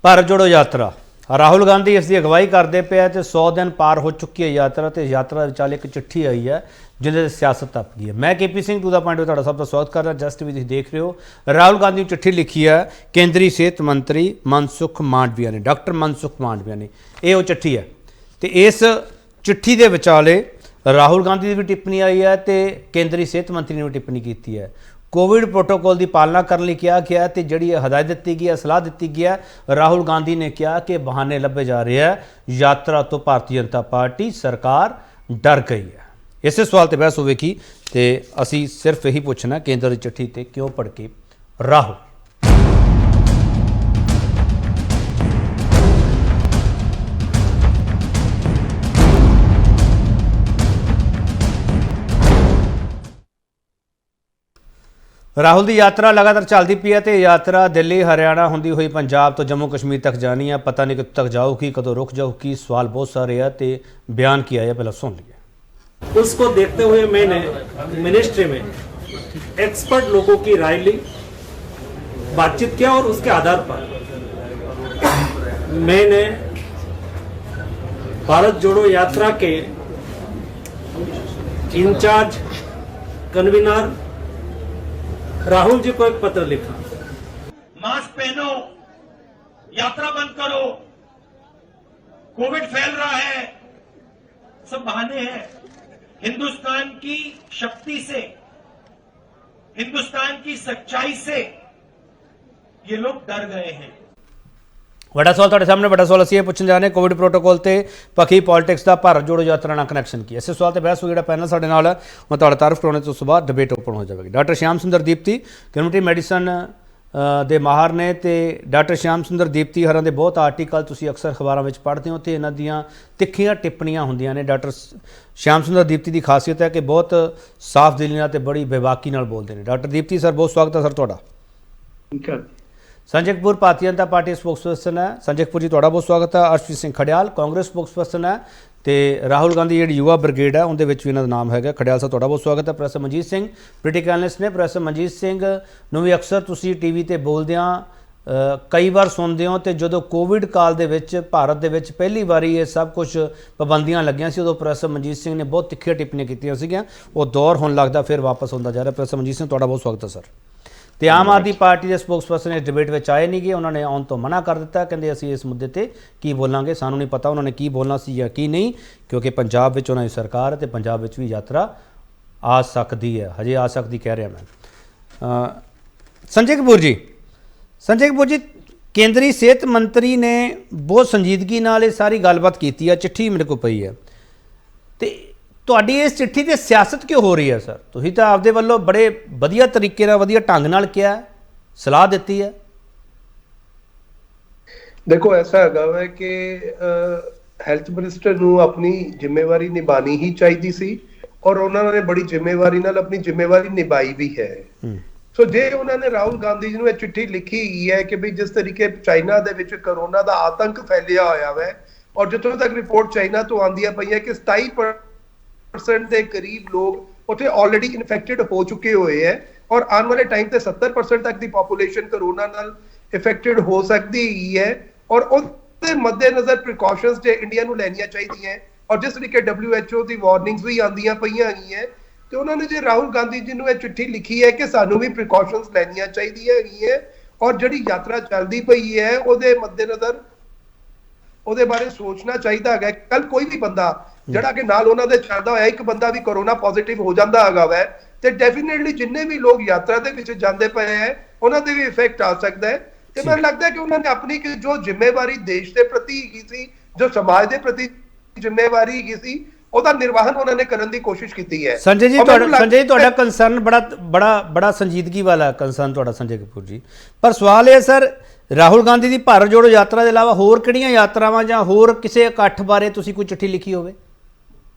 भारत जोड़ो यात्रा राहुल गांधी इसकी अगवाई करते पे तो 100 दिन पार हो चुकी है यात्रा। तो यात्रा विचाले एक चिट्ठी आई है जिन्हें सियासत टप गई है। मैं KP Singh to the point तुहाडा सब का स्वागत कर रहा। जस्ट भी देख रहे हो राहुल गांधी ने चिट्ठी लिखी है केंद्रीय सेहत मंत्री मनसुख मांडविया ने, डॉक्टर मनसुख मांडविया ने। ये वो चिट्ठी है तो इस चिट्ठी के विचाले राहुल गांधी की भी टिप्पणी आई है तो केंद्रीय सेहत मंत्री ने भी टिप्पणी की है। कोविड प्रोटोकॉल की पालना करने लिए कहा गया तो जी हदायत दी गई है, सलाह दी गई है। राहुल गांधी ने कहा कि बहाने लभे जा रहे हैं, यात्रा तो भारतीय जनता पार्टी सरकार डर गई है। इस सवाल पर बहस होगी तो असी सिर्फ यही पूछना केंद्र की चिट्ठी ते क्यों भड़के राहुल। राहुल की यात्रा लगातार चलती पई है तो यात्रा दिल्ली हरियाणा होंदी हुई पंजाब तो जम्मू कश्मीर तक जानी है। पता नहीं कब तक जाऊगी, कदों रुक जाऊगी, सवाल बहुत सारे है तो बयान किया है, पहले सुन लिया। उसको देखते हुए मैंने मिनिस्ट्री में एक्सपर्ट लोगों की राय ली, बातचीत किया और उसके आधार पर मैंने भारत जोड़ो यात्रा के इंचार्ज कन्वीनर राहुल जी को एक पत्र लिखा। मास्क पहनो, यात्रा बंद करो, कोविड फैल रहा है, सब बहाने हैं। हिंदुस्तान की शक्ति से, हिंदुस्तान की सच्चाई से ये लोग डर गए हैं। बड़ा सवाल तुहाडे सामने, बड़ा सवाल असीं पुछण जा रहे कोविड प्रोटोकॉल ते पखी पॉलिटिक्स का भारत जोड़ो यात्रा नाल कनैक्शन की। इस सवाल ते बहस हो, जो पैनल साडे नाल है मैं तुहाडा तारुफ कराने तो बाद डिबेट ओपन हो जाएगी। डॉक्टर श्याम सुंदर दीप्ति कम्यूनिटी मैडिसन दे माहर ने ते डॉक्टर श्याम सुंदर दीप्ति हरां दे बहुत आर्टिकल तुसीं अक्सर अखबारां विच पढ़दे हो तो इन्हां दीयां तिखियां टिप्पणियां हुंदियां ने। डॉक्टर श्याम सुंदर दीप्ति की खासियत है कि बहुत साफ दिली नाल ते बड़ी बेबाकी नाल बोलदे ने। डॉक्टर दीप्ति सर बहुत स्वागत है सर तुहाडा। संजय कपूर भारतीय जनता पार्टी स्पोक्सपर्सन है, संजय कपूर जी तुहाडा बहुत स्वागत है। अर्शप्रीत सिंह खड़ियाल कांग्रेस स्पोक्सपर्सन है तो राहुल गांधी जी युवा ब्रिगेड है उनके भी इन्हों का नाम है खड़ियाल साहब, तुहाडा बहुत स्वागत है। Professor Manjeet Singh political analyst ने। प्रोफैसर मनजीत सिंह नूं भी अक्सर तुसीं टीवी ते बोलदियां कई बार सुनते हो तो जो कोविड काल दे विच भारत दे विच पहली बारी ये सब कुछ पाबंदियां लगियां सी, उदों प्रोफैसर मनजीत सिंह ने बहुत तिखियां टिप्पणियां कीतियां सीगियां। वो दौर हुण लगदा फिर वापस होंदा जा रहा। प्रोफैसर मनजीत सिंह तुहाडा बहुत स्वागत है सर। तो आम आदमी पार्टी के स्पोक्सपर्सन इस डिबेट में आए नहीं गए, उन्होंने आने तो मना कर दिता, कहते असीं इस मुद्दे पर की बोलांगे, सानू नहीं पता उन्होंने की बोलना सी या की नहीं, क्योंकि पंजाब में उन्होंने सरकार है तो पंजाब में भी यात्रा आ सकती है, हजे आ सकती कह रहा मैं। संजय कपूर जी, संजय कपूर जी केंद्रीय सेहत मंत्री ने बहुत संजीदगी नाल ये सारी गलबात की है, चिट्ठी मेरे को पई है तो तुहाडी इस चिट्ठी ते सियासत क्यों हो रही है सर? तुसीं तां आपदे वल्लों बड़े वधिया तरीके नाल वधिया ढंग नाल किया है, सलाह दी है। देखो ऐसा है कि हैल्थ मिनिस्टर नूं अपनी जिम्मेवारी निभानी ही चाहिए सी और उन्होंने बड़ी जिम्मेवारी नाल अपनी जिम्मेवारी निभाई भी है। सो जे उन्होंने राहुल गांधी जी नूं चिट्ठी लिखी है कि भी जिस तरीके चाइना दे विच कोरोना दा आतंक फैलिया होया है और जिथों तक रिपोर्ट चाइना तो आंदियां पईयां कि 27% के करीब लोग उत्थे ऑलरेडी इन्फेक्टेड हो चुके हुए हैं और आने वाले टाइम पे 70% तक की पॉपुलेशन कोरोना नाल इफेक्टेड हो सकती है और उसके मद्देनजर प्रिकॉशंस जो इंडिया नूं लैनियां चाहिए और जिस तरीके WHO की वार्निंग्स भी आंदियां पईयां हैं तो उन्होंने जो राहुल गांधी जी नूं चिट्ठी लिखी है कि सानू भी प्रिकॉशंस लैनियां चाहिए और जिहड़ी यात्रा चलती पई है उसके मद्देनजर ਉਹਦੇ ਬਾਰੇ ਸੋਚਣਾ ਚਾਹੀਦਾ ਹੈ। ਕੱਲ ਕੋਈ ਵੀ ਬੰਦਾ ਜਿਹੜਾ ਕਿ ਨਾਲ ਉਹਨਾਂ ਦੇ ਚੱਲਦਾ ਹੋਇਆ ਇੱਕ ਬੰਦਾ ਵੀ ਕੋਰੋਨਾ ਪੋਜ਼ਿਟਿਵ ਹੋ ਜਾਂਦਾ ਹੈਗਾ ਵੈ ਤੇ ਡੈਫੀਨਿਟਲੀ ਜਿੰਨੇ ਵੀ ਲੋਕ ਯਾਤਰਾ ਦੇ ਵਿੱਚ ਜਾਂਦੇ ਪਏ ਹੈ ਉਹਨਾਂ ਦੇ ਵੀ ਇਫੈਕਟ ਆ ਸਕਦਾ ਹੈ ਤੇ ਮੈਨੂੰ ਲੱਗਦਾ ਹੈ ਕਿ ਉਹਨਾਂ ਨੇ ਆਪਣੀ ਜੋ ਜ਼ਿੰਮੇਵਾਰੀ ਦੇਸ਼ ਦੇ ਪ੍ਰਤੀ ਹੈਗੀ ਸੀ, ਜੋ ਸਮਾਜ ਦੇ ਪ੍ਰਤੀ ਜ਼ਿੰਮੇਵਾਰੀ ਹੈਗੀ ਸੀ, ਉਹਦਾ ਨਿਰਵਾਹਨ ਉਹਨਾਂ ਨੇ ਕਰਨ ਦੀ ਕੋਸ਼ਿਸ਼ ਕੀਤੀ ਹੈ। ਸੰਜੇ ਜੀ ਤੁਹਾਡਾ ਕੰਸਰਨ ਬੜਾ ਸੰਜੀਦਗੀ ਵਾਲਾ ਕੰਸਰਨ ਤੁਹਾਡਾ ਸੰਜੇ ਕਪੂਰ ਜੀ, ਪਰ ਸਵਾਲ ਇਹ ਸਰ राहुल गांधी की भारत जोड़ो यात्रा के अलावा होर किहड़ियां यात्रावां जां होर किसी इकट्ठ बारे तुसीं कोई चिट्ठी लिखी होवे?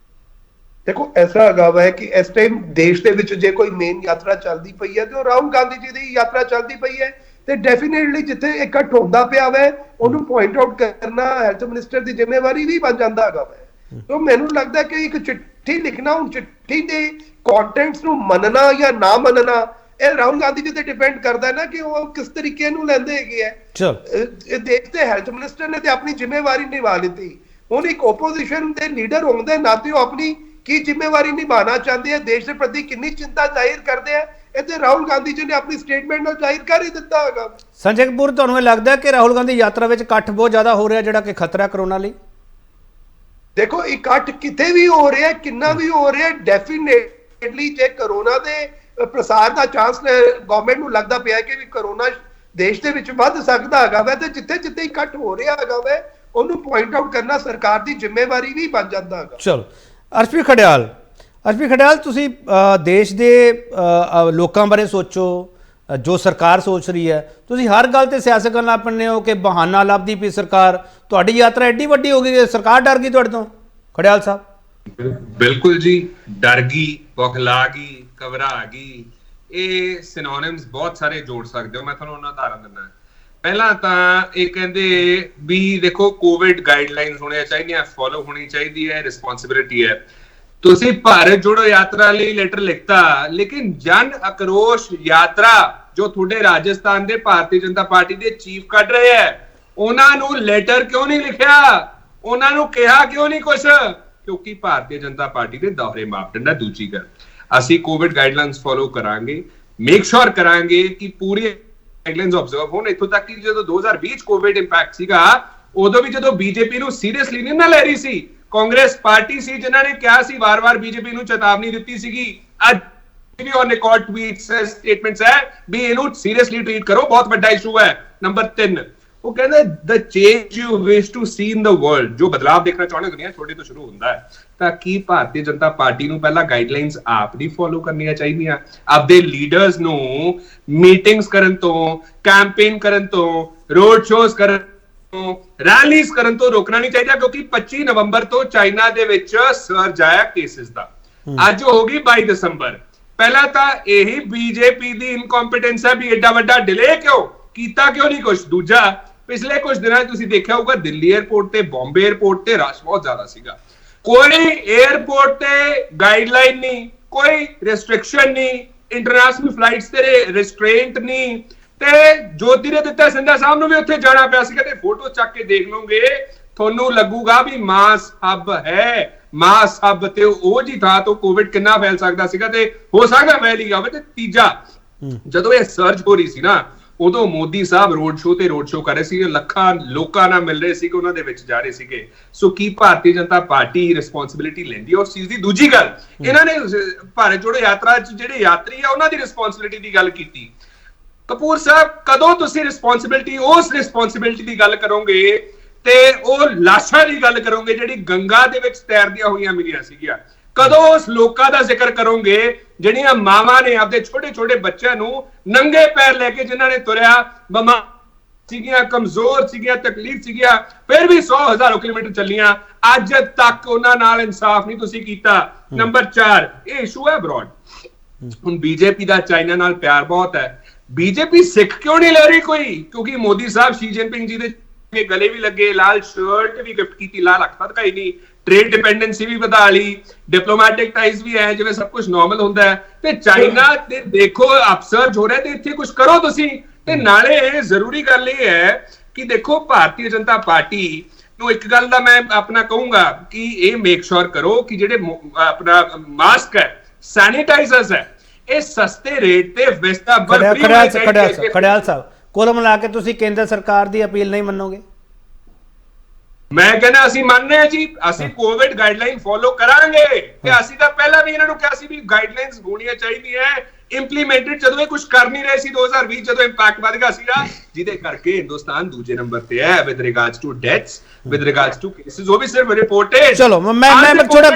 देखो ऐसा है कि इस टाइम देश दे विच जे कोई मेन यात्रा चलती पई है तो राहुल गांधी जी की यात्रा चलती पई है तो डेफिनेटली जिथे इकट्ठ होंदा पिया वै उन्होंने पॉइंट आउट करना हैल्थ मिनिस्टर की जिम्मेवारी भी बन जाता है। तो मैनूं लगदा कि एक चिट्ठी लिखना, उन चिट्ठी के कॉन्टेंट्स नूं मनना या ना मनना ਇਹ ਰਾਹੁਲ ਗਾਂਧੀ ਜੀ ਤੇ ਡਿਪੈਂਡ ਕਰਦਾ ਹੈ ਨਾ ਕਿ ਉਹ ਕਿਸ ਤਰੀਕੇ ਨੂੰ ਲੈਂਦੇ ਹੈਗੇ ਹੈ। ਚਲ ਇਹ ਦੇਸ਼ ਦੇ ਹੈਲਥ ਮਿਨਿਸਟਰ ਨੇ ਤੇ ਆਪਣੀ ਜ਼ਿੰਮੇਵਾਰੀ ਨਿਭਾ ਲਈ। ਹੁਣ ਇੱਕ ਓਪੋਜੀਸ਼ਨ ਦੇ ਲੀਡਰ ਹੋਣ ਦੇ ਨਾਤੇ ਉਹ ਆਪਣੀ ਕੀ ਜ਼ਿੰਮੇਵਾਰੀ ਨਿਭਾਉਣਾ ਚਾਹੁੰਦੇ ਆ, ਦੇਸ਼ ਦੇ ਪ੍ਰਤੀ ਕਿੰਨੀ ਚਿੰਤਾ ਜ਼ਾਹਿਰ ਕਰਦੇ ਆ, ਇਹ ਤੇ ਰਾਹੁਲ ਗਾਂਧੀ ਜੀ ਨੇ ਆਪਣੀ ਸਟੇਟਮੈਂਟ ਨਾਲ ਜ਼ਾਹਿਰ ਕਰ ਹੀ ਦਿੱਤਾ ਹੈਗਾ। ਸੰਜੇ ਕਪੂਰ, ਤੁਹਾਨੂੰ ਇਹ ਲੱਗਦਾ ਕਿ ਰਾਹੁਲ ਗਾਂਧੀ ਯਾਤਰਾ ਵਿੱਚ ਇਕੱਠ ਬਹੁਤ ਜ਼ਿਆਦਾ ਹੋ ਰਿਹਾ ਜਿਹੜਾ ਕਿ ਖਤਰਾ ਕਰੋਨਾ ਲਈ? ਦੇਖੋ ਇਕੱਠ ਕਿਤੇ ਵੀ ਹੋ ਰਿਹਾ, ਕਿੰਨਾ ਵੀ ਹੋ ਰਿਹਾ, ਡੈਫੀਨੇਟਲੀ ਜੇ ਕਰੋਨਾ ਦੇ ਪ੍ਰਸਾਰ ਦਾ ਚਾਂਸ ਗਵਰਨਮੈਂਟ ਨੂੰ ਲੱਗਦਾ ਪਿਆ ਕਿ ਵੀ ਕਰੋਨਾ ਦੇਸ਼ ਦੇ ਵਿੱਚ ਵੱਧ ਸਕਦਾ ਹੈਗਾ ਵਾ, ਤੇ ਜਿੱਥੇ ਜਿੱਥੇ ਇਕੱਠ ਹੋ ਰਿਹਾ ਹੈਗਾ ਵਾ ਉਹਨੂੰ ਪੁਆਇੰਟ ਆਊਟ ਕਰਨਾ ਸਰਕਾਰ ਦੀ ਜ਼ਿੰਮੇਵਾਰੀ ਵੀ ਬਣ ਜਾਂਦਾ ਹੈਗਾ। ਚਲੋ ਅਰਸ਼ਪ੍ਰੀਤ ਖੜਿਆਲ, ਤੁਸੀਂ ਦੇਸ਼ ਦੇ ਲੋਕਾਂ ਬਾਰੇ ਸੋਚੋ, ਜੋ ਸਰਕਾਰ ਸੋਚ ਰਹੀ ਹੈ। ਤੁਸੀਂ ਹਰ ਗੱਲ ਤੇ ਸਿਆਸਤ ਕਰਨ ਲੱਗ ਪੈਂਦੇ ਹੋ ਕਿ ਬਹਾਨਾ ਲੱਭਦੀ ਪਈ ਸਰਕਾਰ। ਤੁਹਾਡੀ ਯਾਤਰਾ ਐਡੀ ਵੱਡੀ ਹੋ ਗਈ, ਸਰਕਾਰ ਡਰ ਗਈ ਤੁਹਾਡੇ ਤੋਂ? ਖੜਿਆਲ ਸਾਹਿਬ ਬਿਲਕੁਲ ਜੀ, ਡਰ ਗਈ, ਬੁਖਲਾ ਗਈ, ਘਬਰਾ ਗਈ। ਇਹ ਸਿਨੋਨਿਮਸ ਬਹੁਤ ਸਾਰੇ ਜੋੜ ਸਕਦੇ ਹੋ, ਮੈਂ ਤੁਹਾਨੂੰ ਉਹਨਾਂ ਦਾ ਉਦਾਹਰਨ ਦਿੰਦਾ। ਪਹਿਲਾਂ ਤਾਂ ਇਹ ਕਹਿੰਦੇ ਵੀ ਦੇਖੋ ਕੋਵਿਡ ਗਾਈਡਲਾਈਨਸ ਹੋਣੀਆਂ ਚਾਹੀਦੀਆਂ, ਫੋਲੋ ਹੋਣੀ ਚਾਹੀਦੀ ਹੈ, ਰਿਸਪੌਂਸਿਬਿਲਿਟੀ ਹੈ। ਤੁਸੀਂ ਭਾਰਤ ਜੋੜੋ ਯਾਤਰਾ ਲਈ ਲੈਟਰ ਲਿਖਤਾ, ਲੇਕਿਨ ਜਨ ਆਕਰੋਸ਼ ਯਾਤਰਾ ਜੋ ਤੁਹਾਡੇ ਰਾਜਸਥਾਨ ਦੇ ਭਾਰਤੀ ਜਨਤਾ ਪਾਰਟੀ ਦੇ ਚੀਫ ਕੱਢ ਰਹੇ ਹੈ, ਉਹਨਾਂ ਨੂੰ ਲੈਟਰ ਕਿਉਂ ਨਹੀਂ ਲਿਖਿਆ? ਉਹਨਾਂ ਨੂੰ ਕਿਹਾ ਕਿਉਂ ਨਹੀਂ ਕੁਛ? ਕਿਉਂਕਿ ਭਾਰਤੀ ਜਨਤਾ ਪਾਰਟੀ ਦੇ ਦੋਹਰੇ ਮਾਪਦੰਡ ਹੈ। ਦੂਜੀ ਗੱਲ, ਅਸੀਂ ਕੋਵਿਡ ਗਾਈਡਲਾਈਨਸ ਫੋਲੋ ਕਰਾਂਗੇ, ਮੇਕ ਸ਼ੋਰ ਕਰਾਂਗੇ ਕਿ ਪੂਰੀ ਗਾਈਡਲਾਈਨਸ ਆਬਜ਼ਰਵ ਹੋਣ। ਇੱਥੋਂ ਤੱਕ ਕਿ ਜਦੋਂ 2020 ਚ ਕੋਵਿਡ ਇੰਪੈਕਟ ਸੀਗਾ, ਉਦੋਂ ਵੀ ਜਦੋਂ ਬੀਜੇਪੀ ਨੂੰ ਸੀਰੀਅਸਲੀ ਨਹੀਂ ਨਾ ਲੈ ਰਹੀ ਸੀ, ਕਾਂਗਰਸ ਪਾਰਟੀ ਸੀ ਜਿਨ੍ਹਾਂ ਨੇ ਕਿਹਾ ਸੀ, ਵਾਰ-ਵਾਰ ਬੀਜੇਪੀ ਨੂੰ ਚੇਤਾਵਨੀ ਦਿੱਤੀ ਸੀਗੀ। ਅੱਜ ਵੀ ਔਨ ਰਿਕਾਰਡ ਟਵੀਟਸ ਸਟੇਟਮੈਂਟਸ ਹੈ ਵੀ ਇਹਨੂੰ ਸੀਰੀਅਸਲੀ ਟ੍ਰੀਟ ਕਰੋ, ਬਹੁਤ ਵੱਡਾ ਇਸ਼ੂ ਹੈ। ਨੰਬਰ 3, ਉਹ ਕਹਿੰਦੇ the change you wish to see in the world, ਜੋ ਬਦਲਾਅ ਦੇਖਣਾ ਚਾਹੁੰਦੇ ਦੁਨੀਆ ਛੋਟੇ ਤੋਂ ਸ਼ੁਰੂ ਹੁੰਦਾ ਹੈ। ਤਾਂ ਕੀ ਭਾਰਤੀ ਜਨਤਾ ਪਾਰਟੀ ਨੂੰ ਪਹਿਲਾਂ ਗਾਈਡਲਾਈਨਸ ਆਪ ਨਹੀਂ ਫੋਲੋ ਕਰਨੀਆਂ ਚਾਹੀਦੀਆਂ? ਆਪਦੇ ਲੀਡਰਸ ਨੂੰ ਮੀਟਿੰਗਸ ਕਰਨ ਤੋਂ, ਕੈਂਪੇਨ ਕਰਨ ਤੋਂ, ਰੋਡ ਸ਼ੋਜ਼ ਕਰਨ ਤੋਂ, ਰੈਲੀਜ਼ ਕਰਨ ਤੋਂ ਰੋਕਣਾ ਨਹੀਂ ਚਾਹੀਦਾ, ਕਿਉਂਕਿ 25 ਨਵੰਬਰ ਤੋਂ ਚਾਈਨਾ ਦੇ ਵਿੱਚ ਸਰਜ ਆਇਆ ਕੇਸਿਸ ਦਾ। ਅੱਜ ਹੋ ਗਈ 22 ਦਸੰਬਰ। ਪਹਿਲਾਂ ਤਾਂ ਇਹੀ ਬੀਜੇਪੀ ਦੀ ਇਨਕੰਪੀਟੈਂਸ ਹੈ ਵੀ ਐਡਾ ਵੱਡਾ ਡਿਲੇ ਕਿਉਂ ਕੀਤਾ, ਕਿਉਂ ਨਹੀਂ ਕੁਝ। ਦੂਜਾ, ਪਿਛਲੇ ਕੁਝ ਦਿਨਾਂ ਤੁਸੀਂ ਦੇਖਿਆ ਹੋਊਗਾ ਦਿੱਲੀ 에ਅਰਪੋਰਟ ਤੇ ਬੰਬੇ 에ਅਰਪੋਰਟ ਤੇ ਰਸ਼ ਬਹੁਤ ਜ਼ਿਆਦਾ ਸੀਗਾ। ਕੋਈ 에ਅਰਪੋਰਟ ਤੇ ਗਾਈਡਲਾਈਨ ਨਹੀਂ, ਕੋਈ ਰੈਸਟ੍ਰਿਕਸ਼ਨ ਨਹੀਂ, ਇੰਟਰਨੈਸ਼ਨਲ ਫਲਾਈਟਸ ਤੇ ਰਿਸਟ੍ਰੇਂਟ ਨਹੀਂ, ਤੇ ਜੋਤਿਰਾਦਿੱਤਿਆ ਸਿੰਧਿਆ ਸਾਹਿਬ ਨੂੰ ਵੀ ਉੱਥੇ ਜਾਣਾ ਪਿਆ ਸੀਗਾ। ਤੇ ਫੋਟੋ ਚੱਕ ਕੇ ਦੇਖ ਲਓਗੇ, ਤੁਹਾਨੂੰ ਲੱਗੂਗਾ ਵੀ ਮਾਸ ਹੱਬ ਹੈ, ਮਾਸ ਹੱਬ ਤੇ ਉਹ ਜੀ ਥਾਂ ਤੋਂ ਕੋਵਿਡ ਕਿੰਨਾ ਫੈਲ ਸਕਦਾ ਸੀਗਾ, ਤੇ ਹੋ ਸਕਦਾ ਫੈਲ ਹੀ ਜਾਵੇ। ਤੇ ਤੀਜਾ, ਜਦੋਂ ਇਹ ਸਰਜ ਹੋ ਰਹੀ ਸੀ ਨਾ, ਉਦੋਂ ਮੋਦੀ ਸਾਹਿਬ ਰੋਡ ਸ਼ੋਅ ਕਰ ਰਹੇ ਸੀ, ਲੱਖਾਂ ਲੋਕਾਂ ਨਾਲ ਮਿਲ ਰਹੇ ਸੀਗੇ, ਉਹਨਾਂ ਦੇ ਵਿੱਚ ਜਾ ਰਹੇ ਸੀਗੇ। ਸੋ ਕੀ ਭਾਰਤੀ ਜਨਤਾ ਪਾਰਟੀ ਰਿਸਪੌਂਸਿਬਿਲਿਟੀ ਲੈਂਦੀ ਹੈ ਉਸ ਚੀਜ਼ ਦੀ? ਦੂਜੀ ਗੱਲ, ਇਹਨਾਂ ਨੇ ਭਾਰਤ ਜੋੜੋ ਯਾਤਰਾ ਚ ਜਿਹੜੇ ਯਾਤਰੀ ਆ ਉਹਨਾਂ ਦੀ ਰਿਸਪੌਂਸਿਬਿਲਿਟੀ ਦੀ ਗੱਲ ਕੀਤੀ। ਕਪੂਰ ਸਾਹਿਬ, ਕਦੋਂ ਤੁਸੀਂ ਉਸ ਰਿਸਪੌਂਸਿਬਿਲਿਟੀ ਦੀ ਗੱਲ ਕਰੋਗੇ ਤੇ ਉਹ ਲਾਸ਼ਾਂ ਦੀ ਗੱਲ ਕਰੋਗੇ ਜਿਹੜੀ ਗੰਗਾ ਦੇ ਵਿੱਚ ਤੈਰਦੀਆਂ ਹੋਈਆਂ ਮਿਲੀਆਂ ਸੀਗੀਆਂ? ਕਦੋਂ ਉਸ ਲੋਕਾਂ ਦਾ ਜ਼ਿਕਰ ਕਰੋਗੇ ਜਿਹੜੀਆਂ ਮਾਵਾਂ ਨੇ ਆਪਦੇ ਛੋਟੇ-ਛੋਟੇ ਬੱਚਿਆਂ ਨੂੰ ਨੰਗੇ ਪੈਰ ਲੈ ਕੇ, ਜਿਨ੍ਹਾਂ ਨੇ ਤੁਰਿਆ, ਬਿਮਾਰ ਸੀਗੀਆਂ, ਕਮਜ਼ੋਰ ਸੀਗੀਆਂ, ਤਕਲੀਫ ਸੀਗੀਆਂ, ਫਿਰ ਵੀ 100,000 ਕਿਲੋਮੀਟਰ ਚੱਲੀਆਂ, ਅੱਜ ਤੱਕ ਉਹਨਾਂ ਨਾਲ ਇਨਸਾਫ ਨਹੀਂ ਤੁਸੀਂ ਕੀਤਾ। ਨੰਬਰ 4, ਇਹ ਇਸ਼ੂ ਹੈ ਅਬਰੋਡ। ਹੁਣ ਬੀਜੇਪੀ ਦਾ ਚਾਈਨਾ ਨਾਲ ਪਿਆਰ ਬਹੁਤ ਹੈ, ਬੀਜੇਪੀ ਸਿੱਖ ਕਿਉਂ ਨਹੀਂ ਲੈ ਰਹੀ ਕੋਈ? ਕਿਉਂਕਿ ਮੋਦੀ ਸਾਹਿਬ ਸ਼ੀ ਜਿਨਪਿੰਗ ਜੀ ਦੇ ਗਲੇ ਵੀ ਲੱਗੇ, ਲਾਲ ਸ਼ਰਟ ਵੀ ਗਿਫਟ ਕੀਤੀ, ਲਾਲ ਅੱਖਾਂ ਦਿਖਾਈ ਨਹੀਂ, ਟ੍ਰੇਡ ਡਿਪੈਂਡੈਂਸੀ ਵੀ ਵਧਾ ਲਈ, ਡਿਪਲੋਮੈਟਿਕ ਟਾਈਜ਼ ਵੀ ਹੈ, ਜਿਵੇਂ ਸਭ ਕੁਝ ਨਾਰਮਲ ਹੁੰਦਾ ਹੈ। ਤੇ ਚਾਈਨਾ ਤੇ ਦੇਖੋ ਅਪਸਰਜ ਹੋ ਰਿਹਾ, ਤੇ ਇੱਥੇ ਕੁਝ ਕਰੋ ਤੁਸੀਂ। ਤੇ ਨਾਲੇ ਜ਼ਰੂਰੀ ਗੱਲ ਇਹ ਹੈ ਕਿ ਦੇਖੋ ਭਾਰਤੀ ਜਨਤਾ ਪਾਰਟੀ ਨੂੰ ਇੱਕ ਗੱਲ ਦਾ ਮੈਂ ਆਪਣਾ ਕਹੂੰਗਾ ਕਿ ਇਹ ਮੇਕ ਸ਼ੋਰ ਕਰੋ ਕਿ ਜਿਹੜੇ ਆਪਣਾ ਮਾਸਕ ਹੈ, ਸੈਨੀਟਾਈਜ਼ਰਸ ਹੈ, ਇਹ ਸਸਤੇ ਰੇਟ ਤੇ ਵਿਸਤਾ ਖੜਿਆਲ ਸਾਹਿਬ, ਕੁੱਲ ਮਿਲਾ ਕੇ ਤੁਸੀਂ ਕੇਂਦਰ ਸਰਕਾਰ ਦੀ ਅਪੀਲ ਨਹੀਂ ਮੰਨੋਗੇ? ਮੈਂ ਕਹਿੰਦਾ ਅਸੀਂ ਮੰਨਦੇ ਹਾਂ ਜੀ, ਅਸੀਂ ਕੋਵਿਡ ਗਾਈਡਲਾਈਨ ਫੋਲੋ ਕਰਾਂਗੇ। ਤੇ ਅਸੀਂ ਤਾਂ ਪਹਿਲਾਂ ਵੀ ਇਹਨਾਂ ਨੂੰ ਕਿਹਾ ਸੀ ਵੀ ਗਾਈਡਲਾਈਨਸ ਹੋਣੀਆਂ ਚਾਹੀਦੀਆਂ, ਇੰਪਲੀਮੈਂਟਡ। ਜਦੋਂ ਇਹ ਕੁਝ ਕਰ ਨਹੀਂ ਰਹੇ ਸੀ 2020 ਜਦੋਂ ਇੰਪੈਕਟ ਵਧ ਗਿਆ ਸੀਗਾ, ਜਿਹਦੇ ਕਰਕੇ ਹਿੰਦੁਸਤਾਨ ਦੂਜੇ ਨੰਬਰ ਤੇ ਹੈ with regards to deaths, with regards to cases, ਉਹ ਵੀ ਸਿਰਫ ਰਿਪੋਰਟਡ। ਚਲੋ ਮੈਂ ਛੋਟਾ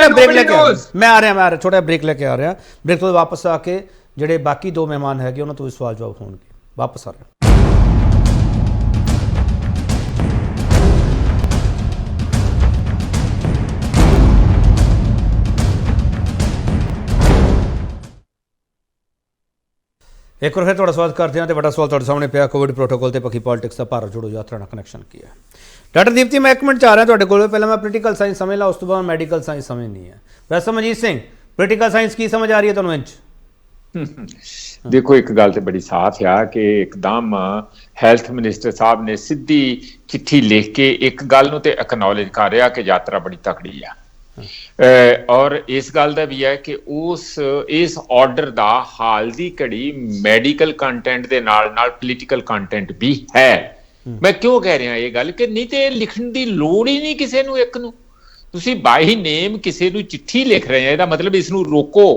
ਬ੍ਰੇਕ ਲੈ ਕੇ ਮੈਂ ਆ ਰਿਹਾ ਛੋਟਾ ਬ੍ਰੇਕ ਲੈ ਕੇ ਆ ਰਿਹਾ। ਬ੍ਰੇਕ ਤੋਂ ਵਾਪਸ ਆ ਕੇ ਜਿਹੜੇ ਬਾਕੀ ਦੋ ਮਹਿਮਾਨ ਹੈਗੇ ਉਹਨਾਂ ਤੋਂ ਵੀ ਸਵਾਲ ਜਵਾਬ ਹੋਣਗੇ। ਵਾਪਸ ਆ ਰਿਹਾ। ਇੱਕ ਵਾਰ ਫਿਰ ਤੁਹਾਡਾ ਸਵਾਗਤ ਕਰਦੇ ਹਾਂ। ਤੇ ਵੱਡਾ ਸਵਾਲ ਤੁਹਾਡੇ ਸਾਹਮਣੇ ਪਿਆ, ਕੋਵਿਡ ਪ੍ਰੋਟੋਕੋਲ ਤੇ ਪੱਖੀ ਪੋਲਿਟਿਕਸ ਦਾ ਭਾਰਤ ਜੋੜੋ ਯਾਤਰਾ ਨਾਲ ਕਨੈਕਸ਼ਨ ਕੀ ਹੈ? ਡਾਕਟਰ ਦੀਪਤੀ, ਮੈਂ ਇੱਕ ਮਿੰਟ ਚਾਹ ਰਿਹਾ ਤੁਹਾਡੇ ਕੋਲ। ਪਹਿਲਾਂ ਮੈਂ ਪੋਲੀਟੀਕਲ ਸਾਇੰਸ ਸਮਝ ਲਾ, ਉਸ ਤੋਂ ਬਾਅਦ ਮੈਡੀਕਲ ਸਾਇੰਸ ਸਮਝਣੀ ਹੈ। ਵੈਸੇ ਮਨਜੀਤ ਸਿੰਘ, ਪੋਲੀਟੀਕਲ ਸਾਇੰਸ ਕੀ ਸਮਝ ਆ ਰਹੀ ਹੈ ਤੁਹਾਨੂੰ? ਇੰਚ ਦੇਖੋ ਇੱਕ ਗੱਲ ਤੇ ਬੜੀ ਸਾਫ਼ ਆ ਕਿ ਇੱਕਦਮ ਹੈਲਥ ਮਿਨਿਸਟਰ ਸਾਹਿਬ ਨੇ ਸਿੱਧੀ ਚਿੱਠੀ ਲਿਖ ਕੇ ਇੱਕ ਗੱਲ ਨੂੰ ਤੇ ਐਕਨੋਲੇਜ ਕਰ ਰਿਹਾ ਕਿ ਯਾਤਰਾ ਬੜੀ ਤਕੜੀ ਆ ਔਰ ਇਸ ਗੱਲ ਦਾ ਵੀ ਹੈ ਕਿ ਇਸ ਆਰਡਰ ਦਾ ਹਾਲ ਦੀ ਘੜੀ ਮੈਡੀਕਲ ਕੰਟੈਂਟ ਦੇ ਨਾਲ ਨਾਲ ਪੋਲੀਟੀਕਲ ਕੰਟੈਂਟ ਵੀ ਹੈ। ਮੈਂ ਕਿਉਂ ਕਹਿ ਰਿਹਾ ਇਹ ਗੱਲ ਕਿ ਨਹੀਂ ਤੇ ਲਿਖਣ ਦੀ ਲੋੜ ਹੀ ਨਹੀਂ ਕਿਸੇ ਨੂੰ, ਇੱਕ ਨੂੰ ਤੁਸੀਂ ਬਾਈ ਨੇਮ ਕਿਸੇ ਨੂੰ ਚਿੱਠੀ ਲਿਖ ਰਹੇ ਆ, ਇਹਦਾ ਮਤਲਬ ਇਸ ਨੂੰ ਰੋਕੋ।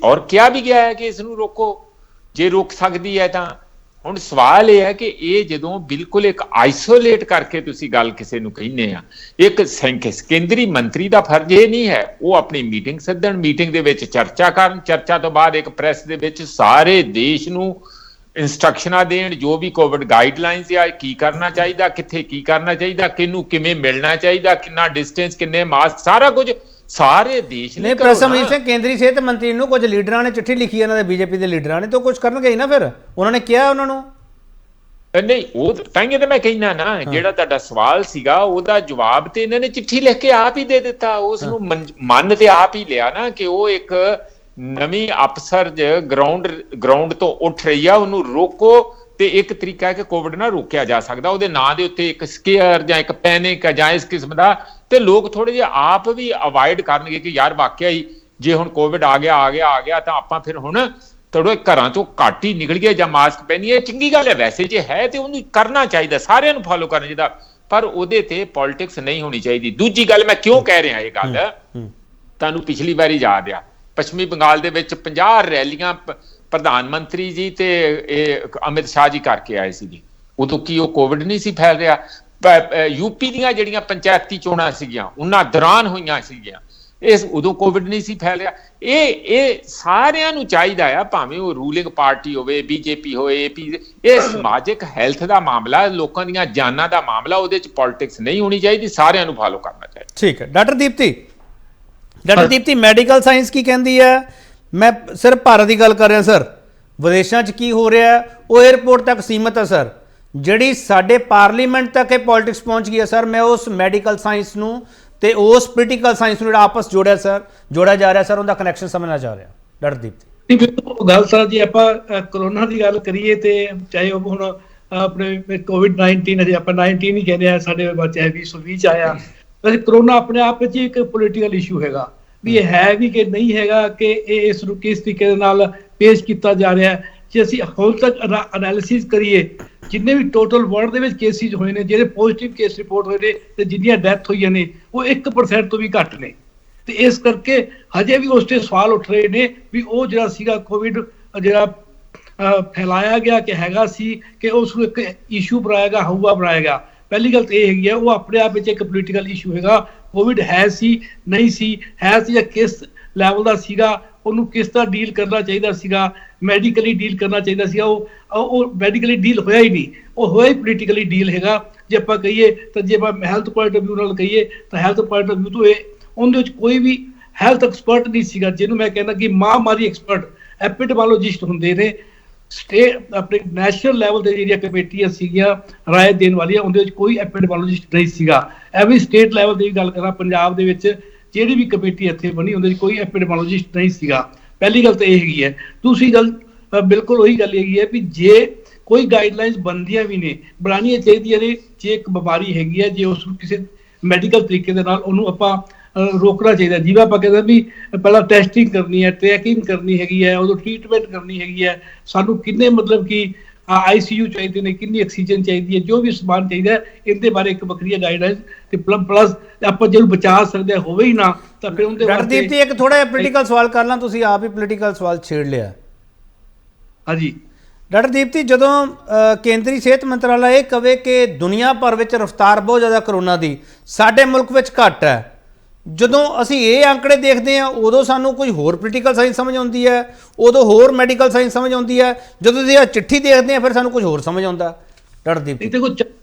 ਔਰ ਕਿਹਾ ਵੀ ਗਿਆ ਹੈ ਕਿ ਇਸ ਨੂੰ ਰੋਕੋ ਜੇ ਰੋਕ ਸਕਦੀ ਹੈ ਤਾਂ। ਹੁਣ ਸਵਾਲ ਇਹ ਹੈ ਕਿ ਇਹ ਜਦੋਂ ਬਿਲਕੁਲ ਇੱਕ ਆਈਸੋਲੇਟ ਕਰਕੇ ਤੁਸੀਂ ਗੱਲ ਕਿਸੇ ਨੂੰ ਕਹਿੰਦੇ ਆ, ਇੱਕ ਕੇਂਦਰੀ ਮੰਤਰੀ ਦਾ ਫਰਜ਼ ਇਹ ਨਹੀਂ ਹੈ ਉਹ ਆਪਣੀ ਮੀਟਿੰਗ ਸੱਦਣ, ਮੀਟਿੰਗ ਦੇ ਵਿੱਚ ਚਰਚਾ ਕਰਨ, ਚਰਚਾ ਤੋਂ ਬਾਅਦ ਇੱਕ ਪ੍ਰੈਸ ਦੇ ਵਿੱਚ ਸਾਰੇ ਦੇਸ਼ ਨੂੰ ਇੰਸਟਰਕਸ਼ਨਾਂ ਦੇਣ ਜੋ ਵੀ ਕੋਵਿਡ ਗਾਈਡਲਾਈਨਸ ਆ, ਕੀ ਕਰਨਾ ਚਾਹੀਦਾ, ਕਿੱਥੇ ਕੀ ਕਰਨਾ ਚਾਹੀਦਾ, ਕਿਹਨੂੰ ਕਿਵੇਂ ਮਿਲਣਾ ਚਾਹੀਦਾ, ਕਿੰਨਾ ਡਿਸਟੈਂਸ, ਕਿੰਨੇ ਮਾਸਕ, ਸਾਰਾ ਕੁਝ ਸਾਰੇ ਦੇਸ਼ ਨੇ। ਪ੍ਰਸਮਜੀਤ ਸਿੰਘ ਕੇਂਦਰੀ ਸਿਹਤ ਮੰਤਰੀ ਨੂੰ ਕੁਝ ਲੀਡਰਾਂ ਨੇ ਚਿੱਠੀ ਲਿਖੀ ਇਹਨਾਂ ਦੇ ਬੀਜੇਪੀ ਦੇ ਲੀਡਰਾਂ ਨੇ, ਤਾਂ ਕੁਝ ਕਰਨਗੇ ਹੀ ਨਾ, ਫਿਰ ਉਹਨਾਂ ਨੇ ਕਿਹਾ ਉਹਨਾਂ ਨੂੰ ਨਹੀਂ ਉਹ ਤਾਂ ਹੀ ਤੇ ਮੈਂ ਕਹਿਣਾ ਨਾ ਜਿਹੜਾ ਤੁਹਾਡਾ ਸਵਾਲ ਸੀਗਾ ਉਹਦਾ ਜਵਾਬ ਤੇ ਇਹਨਾਂ ਨੇ ਚਿੱਠੀ ਲਿਖ ਕੇ ਆਪ ਹੀ ਦੇ ਦਿੱਤਾ, ਉਸ ਨੂੰ ਮੰਨ ਤੇ ਆਪ ਹੀ ਲਿਆ ਨਾ ਕਿ ਉਹ ਇੱਕ ਨਵੀਂ ਅਪਸਰਜ ਗਰਾਊਂਡ ਤੋਂ ਉੱਠ ਰਹੀ ਆ, ਉਹਨੂੰ ਰੋਕੋ। ਤੇ ਇੱਕ ਤਰੀਕਾ ਹੈ ਕਿ ਕੋਵਿਡ ਨਾ ਰੋਕਿਆ ਜਾ ਸਕਦਾ, ਉਹਦੇ ਨਾਂ ਦੇ ਉੱਤੇ ਇੱਕ ਸਕੇਅਰ ਜਾਂ ਇੱਕ ਪੈਨਿਕ ਜਾਂ ਇਸ ਕਿਸਮ ਦਾ, ਤੇ ਲੋਕ ਥੋੜੇ ਜਿਹੇ ਆਪ ਵੀ ਅਵਾਇਡ ਕਰਨਗੇ ਕਿ ਯਾਰ ਵਾਕਿਆ ਹੀ ਜੇ ਹੁਣ ਕੋਵਿਡ ਆ ਗਿਆ ਤਾਂ ਆਪਾਂ ਫਿਰ ਹੁਣ ਥੋੜੇ ਘਰਾਂ ਤੋਂ ਘੱਟ ਹੀ ਨਿਕਲ ਗਏ ਜਾਂ ਮਾਸਕ ਪਹਿਨੀਏ। ਚੰਗੀ ਗੱਲ ਹੈ ਵੈਸੇ ਜੇ ਹੈ ਤੇ ਉਹਨੂੰ ਕਰਨਾ ਚਾਹੀਦਾ, ਸਾਰਿਆਂ ਨੂੰ ਫਾਲੋ ਕਰਨਾ ਚਾਹੀਦਾ, ਪਰ ਉਹਦੇ ਤੇ ਪੋਲਿਟਿਕਸ ਨਹੀਂ ਹੋਣੀ ਚਾਹੀਦੀ। ਦੂਜੀ ਗੱਲ ਮੈਂ ਕਿਉਂ ਕਹਿ ਰਿਹਾ ਇਹ ਗੱਲ, ਤੁਹਾਨੂੰ ਪਿਛਲੀ ਵਾਰੀ ਯਾਦ ਆ ਪੱਛਮੀ ਬੰਗਾਲ ਦੇ ਵਿੱਚ 50 ਰੈਲੀਆਂ ਪ੍ਰਧਾਨ ਮੰਤਰੀ ਜੀ ਤੇ ਇਹ ਅਮਿਤ ਸ਼ਾਹ ਜੀ ਕਰਕੇ ਆਏ ਸੀ ਜੀ, ਉਦੋਂ ਕੀ ਉਹ ਕੋਵਿਡ ਨਹੀਂ ਸੀ ਫੈਲ ਰਿਹਾ? ਯੂਪੀ ਦੀਆਂ ਜਿਹੜੀਆਂ ਪੰਚਾਇਤੀ ਚੋਣਾਂ ਸੀਗੀਆਂ ਉਹਨਾਂ ਦੌਰਾਨ ਹੋਈਆਂ ਸੀਗੀਆਂ, ਇਸ ਉਦੋਂ ਕੋਵਿਡ ਨਹੀਂ ਸੀ ਫੈਲ ਰਿਹਾ। ਇਹ ਸਾਰਿਆਂ ਨੂੰ ਚਾਹੀਦਾ ਆ, ਭਾਵੇਂ ਉਹ ਰੂਲਿੰਗ ਪਾਰਟੀ ਹੋਵੇ, ਬੀਜੇਪੀ ਹੋਵੇ, ਏਪੀ, ਇਹ ਸਮਾਜਿਕ ਹੈਲਥ ਦਾ ਮਾਮਲਾ, ਲੋਕਾਂ ਦੀਆਂ ਜਾਨਾਂ ਦਾ ਮਾਮਲਾ, ਉਹਦੇ ਚ ਪੋਲਿਟਿਕਸ ਨਹੀਂ ਹੋਣੀ ਚਾਹੀਦੀ, ਸਾਰਿਆਂ ਨੂੰ ਫਾਲੋ ਕਰਨਾ ਚਾਹੀਦਾ। ਠੀਕ ਹੈ। ਡਾਕਟਰ ਦੀਪਤੀ ਮੈਡੀਕਲ ਸਾਇੰਸ ਕੀ ਕਹਿੰਦੀ ਹੈ? ਮੈਂ ਸਿਰਫ ਭਾਰਤ ਦੀ ਗੱਲ ਕਰ ਰਿਹਾ ਸਰ, ਵਿਦੇਸ਼ਾਂ 'ਚ ਕੀ ਹੋ ਰਿਹਾ ਉਹ 에ਅਰਪੋਰਟ ਤੱਕ ਸੀਮਤ ਹੈ ਸਰ, ਜਿਹੜੀ ਸਾਡੇ ਪਾਰਲੀਮੈਂਟ ਤੱਕ ਇਹ ਪੋਲਿਟਿਕਸ ਪਹੁੰਚ ਗਈ ਹੈ ਸਰ। ਮੈਂ ਉਸ ਮੈਡੀਕਲ ਸਾਇੰਸ ਨੂੰ ਤੇ ਉਸ ਪੋਲੀਟੀਕਲ ਸਾਇੰਸ ਨੂੰ ਜਿਹੜਾ ਆਪਸ ਜੋੜਿਆ ਜਾ ਰਿਹਾ ਸਰ, ਉਹਦਾ ਕਨੈਕਸ਼ਨ ਸਮਝਣਾ ਚਾਹ ਰਿਹਾ ਡਾਕਟਰ ਦੀਪਤੀ। ਬਿਲਕੁਲ ਗੱਲ ਸਰ ਜੀ, ਆਪਾਂ ਕਰੋਨਾ ਦੀ ਗੱਲ ਕਰੀਏ ਤੇ ਚਾਹੇ ਉਹ ਹੁਣ ਆਪਣੇ ਕੋਵਿਡ-19 ਅਜੇ ਆਪਾਂ 19 ਹੀ ਕਹਿੰਦੇ ਆ, ਸਾਡੇ ਬੱਚੇ 2020 ਚ ਆਇਆ, ਵੈਸੇ ਕਰੋਨਾ ਆਪਣੇ ਆਪ ਵਿੱਚ ਇੱਕ ਪੋਲੀਟੀਕਲ ਇਸ਼ੂ ਹੈਗਾ ਵੀ, ਇਹ ਹੈ ਵੀ ਕਿ ਨਹੀਂ ਹੈਗਾ, ਕਿ ਇਹ ਇਸ ਨੂੰ ਕਿਸ ਤਰੀਕੇ ਦੇ ਨਾਲ ਪੇਸ਼ ਕੀਤਾ ਜਾ ਰਿਹਾ ਹੈ। ਜੇ ਅਸੀਂ ਹੁਣ ਤੱਕ ਐਨਾਲਿਸਿਸ ਕਰੀਏ ਜਿੰਨੇ ਵੀ ਟੋਟਲ ਵਰਲਡ ਦੇ ਵਿੱਚ ਕੇਸਿਸ ਹੋਏ ਨੇ, ਜਿਹੜੇ ਪੋਜ਼ਿਟਿਵ ਕੇਸ ਰਿਪੋਰਟ ਹੋਏ ਨੇ ਤੇ ਜਿੰਨੀਆਂ ਡੈਥ ਹੋਈਆਂ ਨੇ ਉਹ 1% ਤੋਂ ਵੀ ਘੱਟ ਨੇ, ਤੇ ਇਸ ਕਰਕੇ ਹਜੇ ਵੀ ਉਸ ਤੇ ਸਵਾਲ ਉੱਠ ਰਹੇ ਨੇ ਵੀ ਉਹ ਜਿਹੜਾ ਸੀਗਾ ਕੋਵਿਡ ਜਿਹੜਾ ਫੈਲਾਇਆ ਗਿਆ ਕਿ ਹੈਗਾ ਸੀ ਕਿ ਉਸ ਨੂੰ ਇੱਕ ਇਸ਼ੂ ਬਣਾਏਗਾ, ਹਊਆ ਬਣਾਏਗਾ। ਪਹਿਲੀ ਗੱਲ ਤਾਂ ਇਹ ਹੈਗੀ ਹੈ ਉਹ ਆਪਣੇ ਆਪ ਵਿੱਚ ਇੱਕ ਪੋਲੀਟੀਕਲ ਇਸ਼ੂ ਹੈਗਾ। ਕੋਵਿਡ ਹੈ ਸੀ, ਨਹੀਂ ਸੀ, ਹੈ ਸੀ ਜਾਂ ਕਿਸ ਲੈਵਲ ਦਾ ਸੀਗਾ, ਉਹਨੂੰ ਕਿਸ ਤਰ੍ਹਾਂ ਡੀਲ ਕਰਨਾ ਚਾਹੀਦਾ ਸੀਗਾ, ਮੈਡੀਕਲੀ ਡੀਲ ਕਰਨਾ ਚਾਹੀਦਾ ਸੀਗਾ, ਉਹ ਮੈਡੀਕਲੀ ਡੀਲ ਹੋਇਆ ਹੀ ਨਹੀਂ, ਉਹ ਹੋਇਆ ਹੀ ਪੋਲੀਟੀਕਲੀ ਡੀਲ ਹੈਗਾ। ਜੇ ਆਪਾਂ ਕਹੀਏ ਤਾਂ, ਜੇ ਆਪਾਂ ਹੈਲਥ ਪੁਆਇੰਟ ਆਫ ਵਿਊ ਨਾਲ ਕਹੀਏ ਤਾਂ ਹੈਲਥ ਪੁਆਇੰਟ ਆਫ ਵਿਊ ਤੋਂ ਉਹਦੇ ਵਿੱਚ ਕੋਈ ਵੀ ਹੈਲਥ ਐਕਸਪਰਟ ਨਹੀਂ ਸੀਗਾ, ਜਿਹਨੂੰ ਮੈਂ ਕਹਿੰਦਾ ਕਿ ਮਹਾਮਾਰੀ ਐਕਸਪਰਟ ਐਪੀਡੈਮੋਲੋਜਿਸਟ ਹੁੰਦੇ ਨੇ। ਸਟੇਟ ਆਪਣੇ ਨੈਸ਼ਨਲ ਲੈਵਲ ਤੇ ਜਿਹੜੀਆਂ ਕਮੇਟੀਆਂ ਸੀਗੀਆਂ ਰਾਏ ਦੇਣ ਵਾਲੀਆਂ, ਉਹਦੇ ਵਿੱਚ ਕੋਈ ਐਪੀਡੈਮੋਲੋਜਿਸਟ ਨਹੀਂ ਸੀਗਾ। ਐਵੇਂ ਸਟੇਟ ਲੈਵਲ ਤੇ ਵੀ ਗੱਲ ਕਰਾਂ, ਪੰਜਾਬ ਦੇ ਵਿੱਚ ਜਿਹੜੀ ਵੀ ਕਮੇਟੀ ਇੱਥੇ ਬਣੀ ਉਹਦੇ ਵਿੱਚ ਕੋਈ ਐਪੀਡੈਮੋਲੋਜਿਸਟ ਨਹੀਂ ਸੀਗਾ। ਪਹਿਲੀ ਗੱਲ ਤਾਂ ਇਹ ਹੈਗੀ ਹੈ। ਦੂਸਰੀ ਗੱਲ ਬਿਲਕੁਲ ਉਹੀ ਗੱਲ ਹੈਗੀ ਹੈ ਵੀ ਜੇ ਕੋਈ ਗਾਈਡਲਾਈਨਸ ਬਣਦੀਆਂ ਵੀ ਨੇ, ਬਣਾਉਣੀਆਂ ਚਾਹੀਦੀਆਂ ਨੇ। ਜੇ ਇੱਕ ਬਿਮਾਰੀ ਹੈਗੀ ਹੈ, ਜੇ ਉਸ ਨੂੰ ਕਿਸੇ ਮੈਡੀਕਲ ਤਰੀਕੇ ਦੇ ਨਾਲ ਉਹਨੂੰ ਆਪਾਂ ਰੋਕਣਾ ਚਾਹੀਦਾ, ਜਿਵੇਂ ਆਪਾਂ ਕਹਿੰਦੇ ਵੀ ਪਹਿਲਾਂ ਟੈਸਟਿੰਗ ਕਰਨੀ ਹੈ, ਟ੍ਰੈਕਿੰਗ ਕਰਨੀ ਹੈਗੀ ਹੈ, ਉਦੋਂ ਟ੍ਰੀਟਮੈਂਟ ਕਰਨੀ ਹੈਗੀ ਹੈ, ਸਾਨੂੰ ਕਿੰਨੇ ਮਤਲਬ ਕਿ ICU ਚਾਹੀਦੇ ਨੇ, ਕਿੰਨੀ ਆਕਸੀਜਨ ਚਾਹੀਦੀ ਹੈ, ਜੋ ਵੀ ਸਮਾਨ ਚਾਹੀਦਾ ਇਹਦੇ ਬਾਰੇ ਇੱਕ ਵੱਖਰੀ ਗਾਈਡਲਾਈਨਸ ਤੇ ਪਲੱਸ ਆਪਾਂ ਜਿਹਨੂੰ ਬਚਾ ਸਕਦੇ ਹੋਵੇ ਹੀ ਨਾ ਤਾਂ ਫਿਰ ਉਹਦੇ ਡਾਕਟਰ ਦੀਪਤੀ ਇੱਕ ਥੋੜਾ ਜਿਹਾ ਪੋਲੀਟੀਕਲ ਸਵਾਲ ਕਰ ਲਾਂ, ਤੁਸੀਂ ਆਪ ਹੀ ਪੋਲੀਟੀਕਲ ਸਵਾਲ ਛੇੜ ਲਿਆ। ਹਾਂਜੀ ਡਾਕਟਰ ਦੀਪਤੀ, ਜਦੋਂ ਕੇਂਦਰੀ ਸਿਹਤ ਮੰਤਰਾਲਾ ਇਹ ਕਵੇ ਕਿ ਦੁਨੀਆ ਭਰ ਵਿੱਚ ਰਫ਼ਤਾਰ ਬਹੁਤ ਜ਼ਿਆਦਾ ਕਰੋਨਾ ਦੀ, ਸਾਡੇ ਮੁਲਕ ਵਿੱਚ ਘੱਟ ਹੈ, ਜਦੋਂ ਅਸੀਂ ਇਹ ਅੰਕੜੇ ਦੇਖਦੇ ਹਾਂ ਉਦੋਂ ਸਾਨੂੰ ਕੋਈ ਹੋਰ ਪੋਲੀਟੀਕਲ ਸਾਇੰਸ ਸਮਝ ਆਉਂਦੀ ਹੈ, ਉਦੋਂ ਹੋਰ ਮੈਡੀਕਲ ਸਾਇੰਸ ਸਮਝ ਆਉਂਦੀ ਹੈ, ਜਦੋਂ ਅਸੀਂ ਇਹ ਚਿੱਠੀ ਦੇਖਦੇ ਹਾਂ ਫਿਰ ਸਾਨੂੰ ਕੁਝ ਹੋਰ ਸਮਝ ਆਉਂਦਾ। ਡਾਕਟਰ ਦੀਪਤੀ ਦੇਖੋ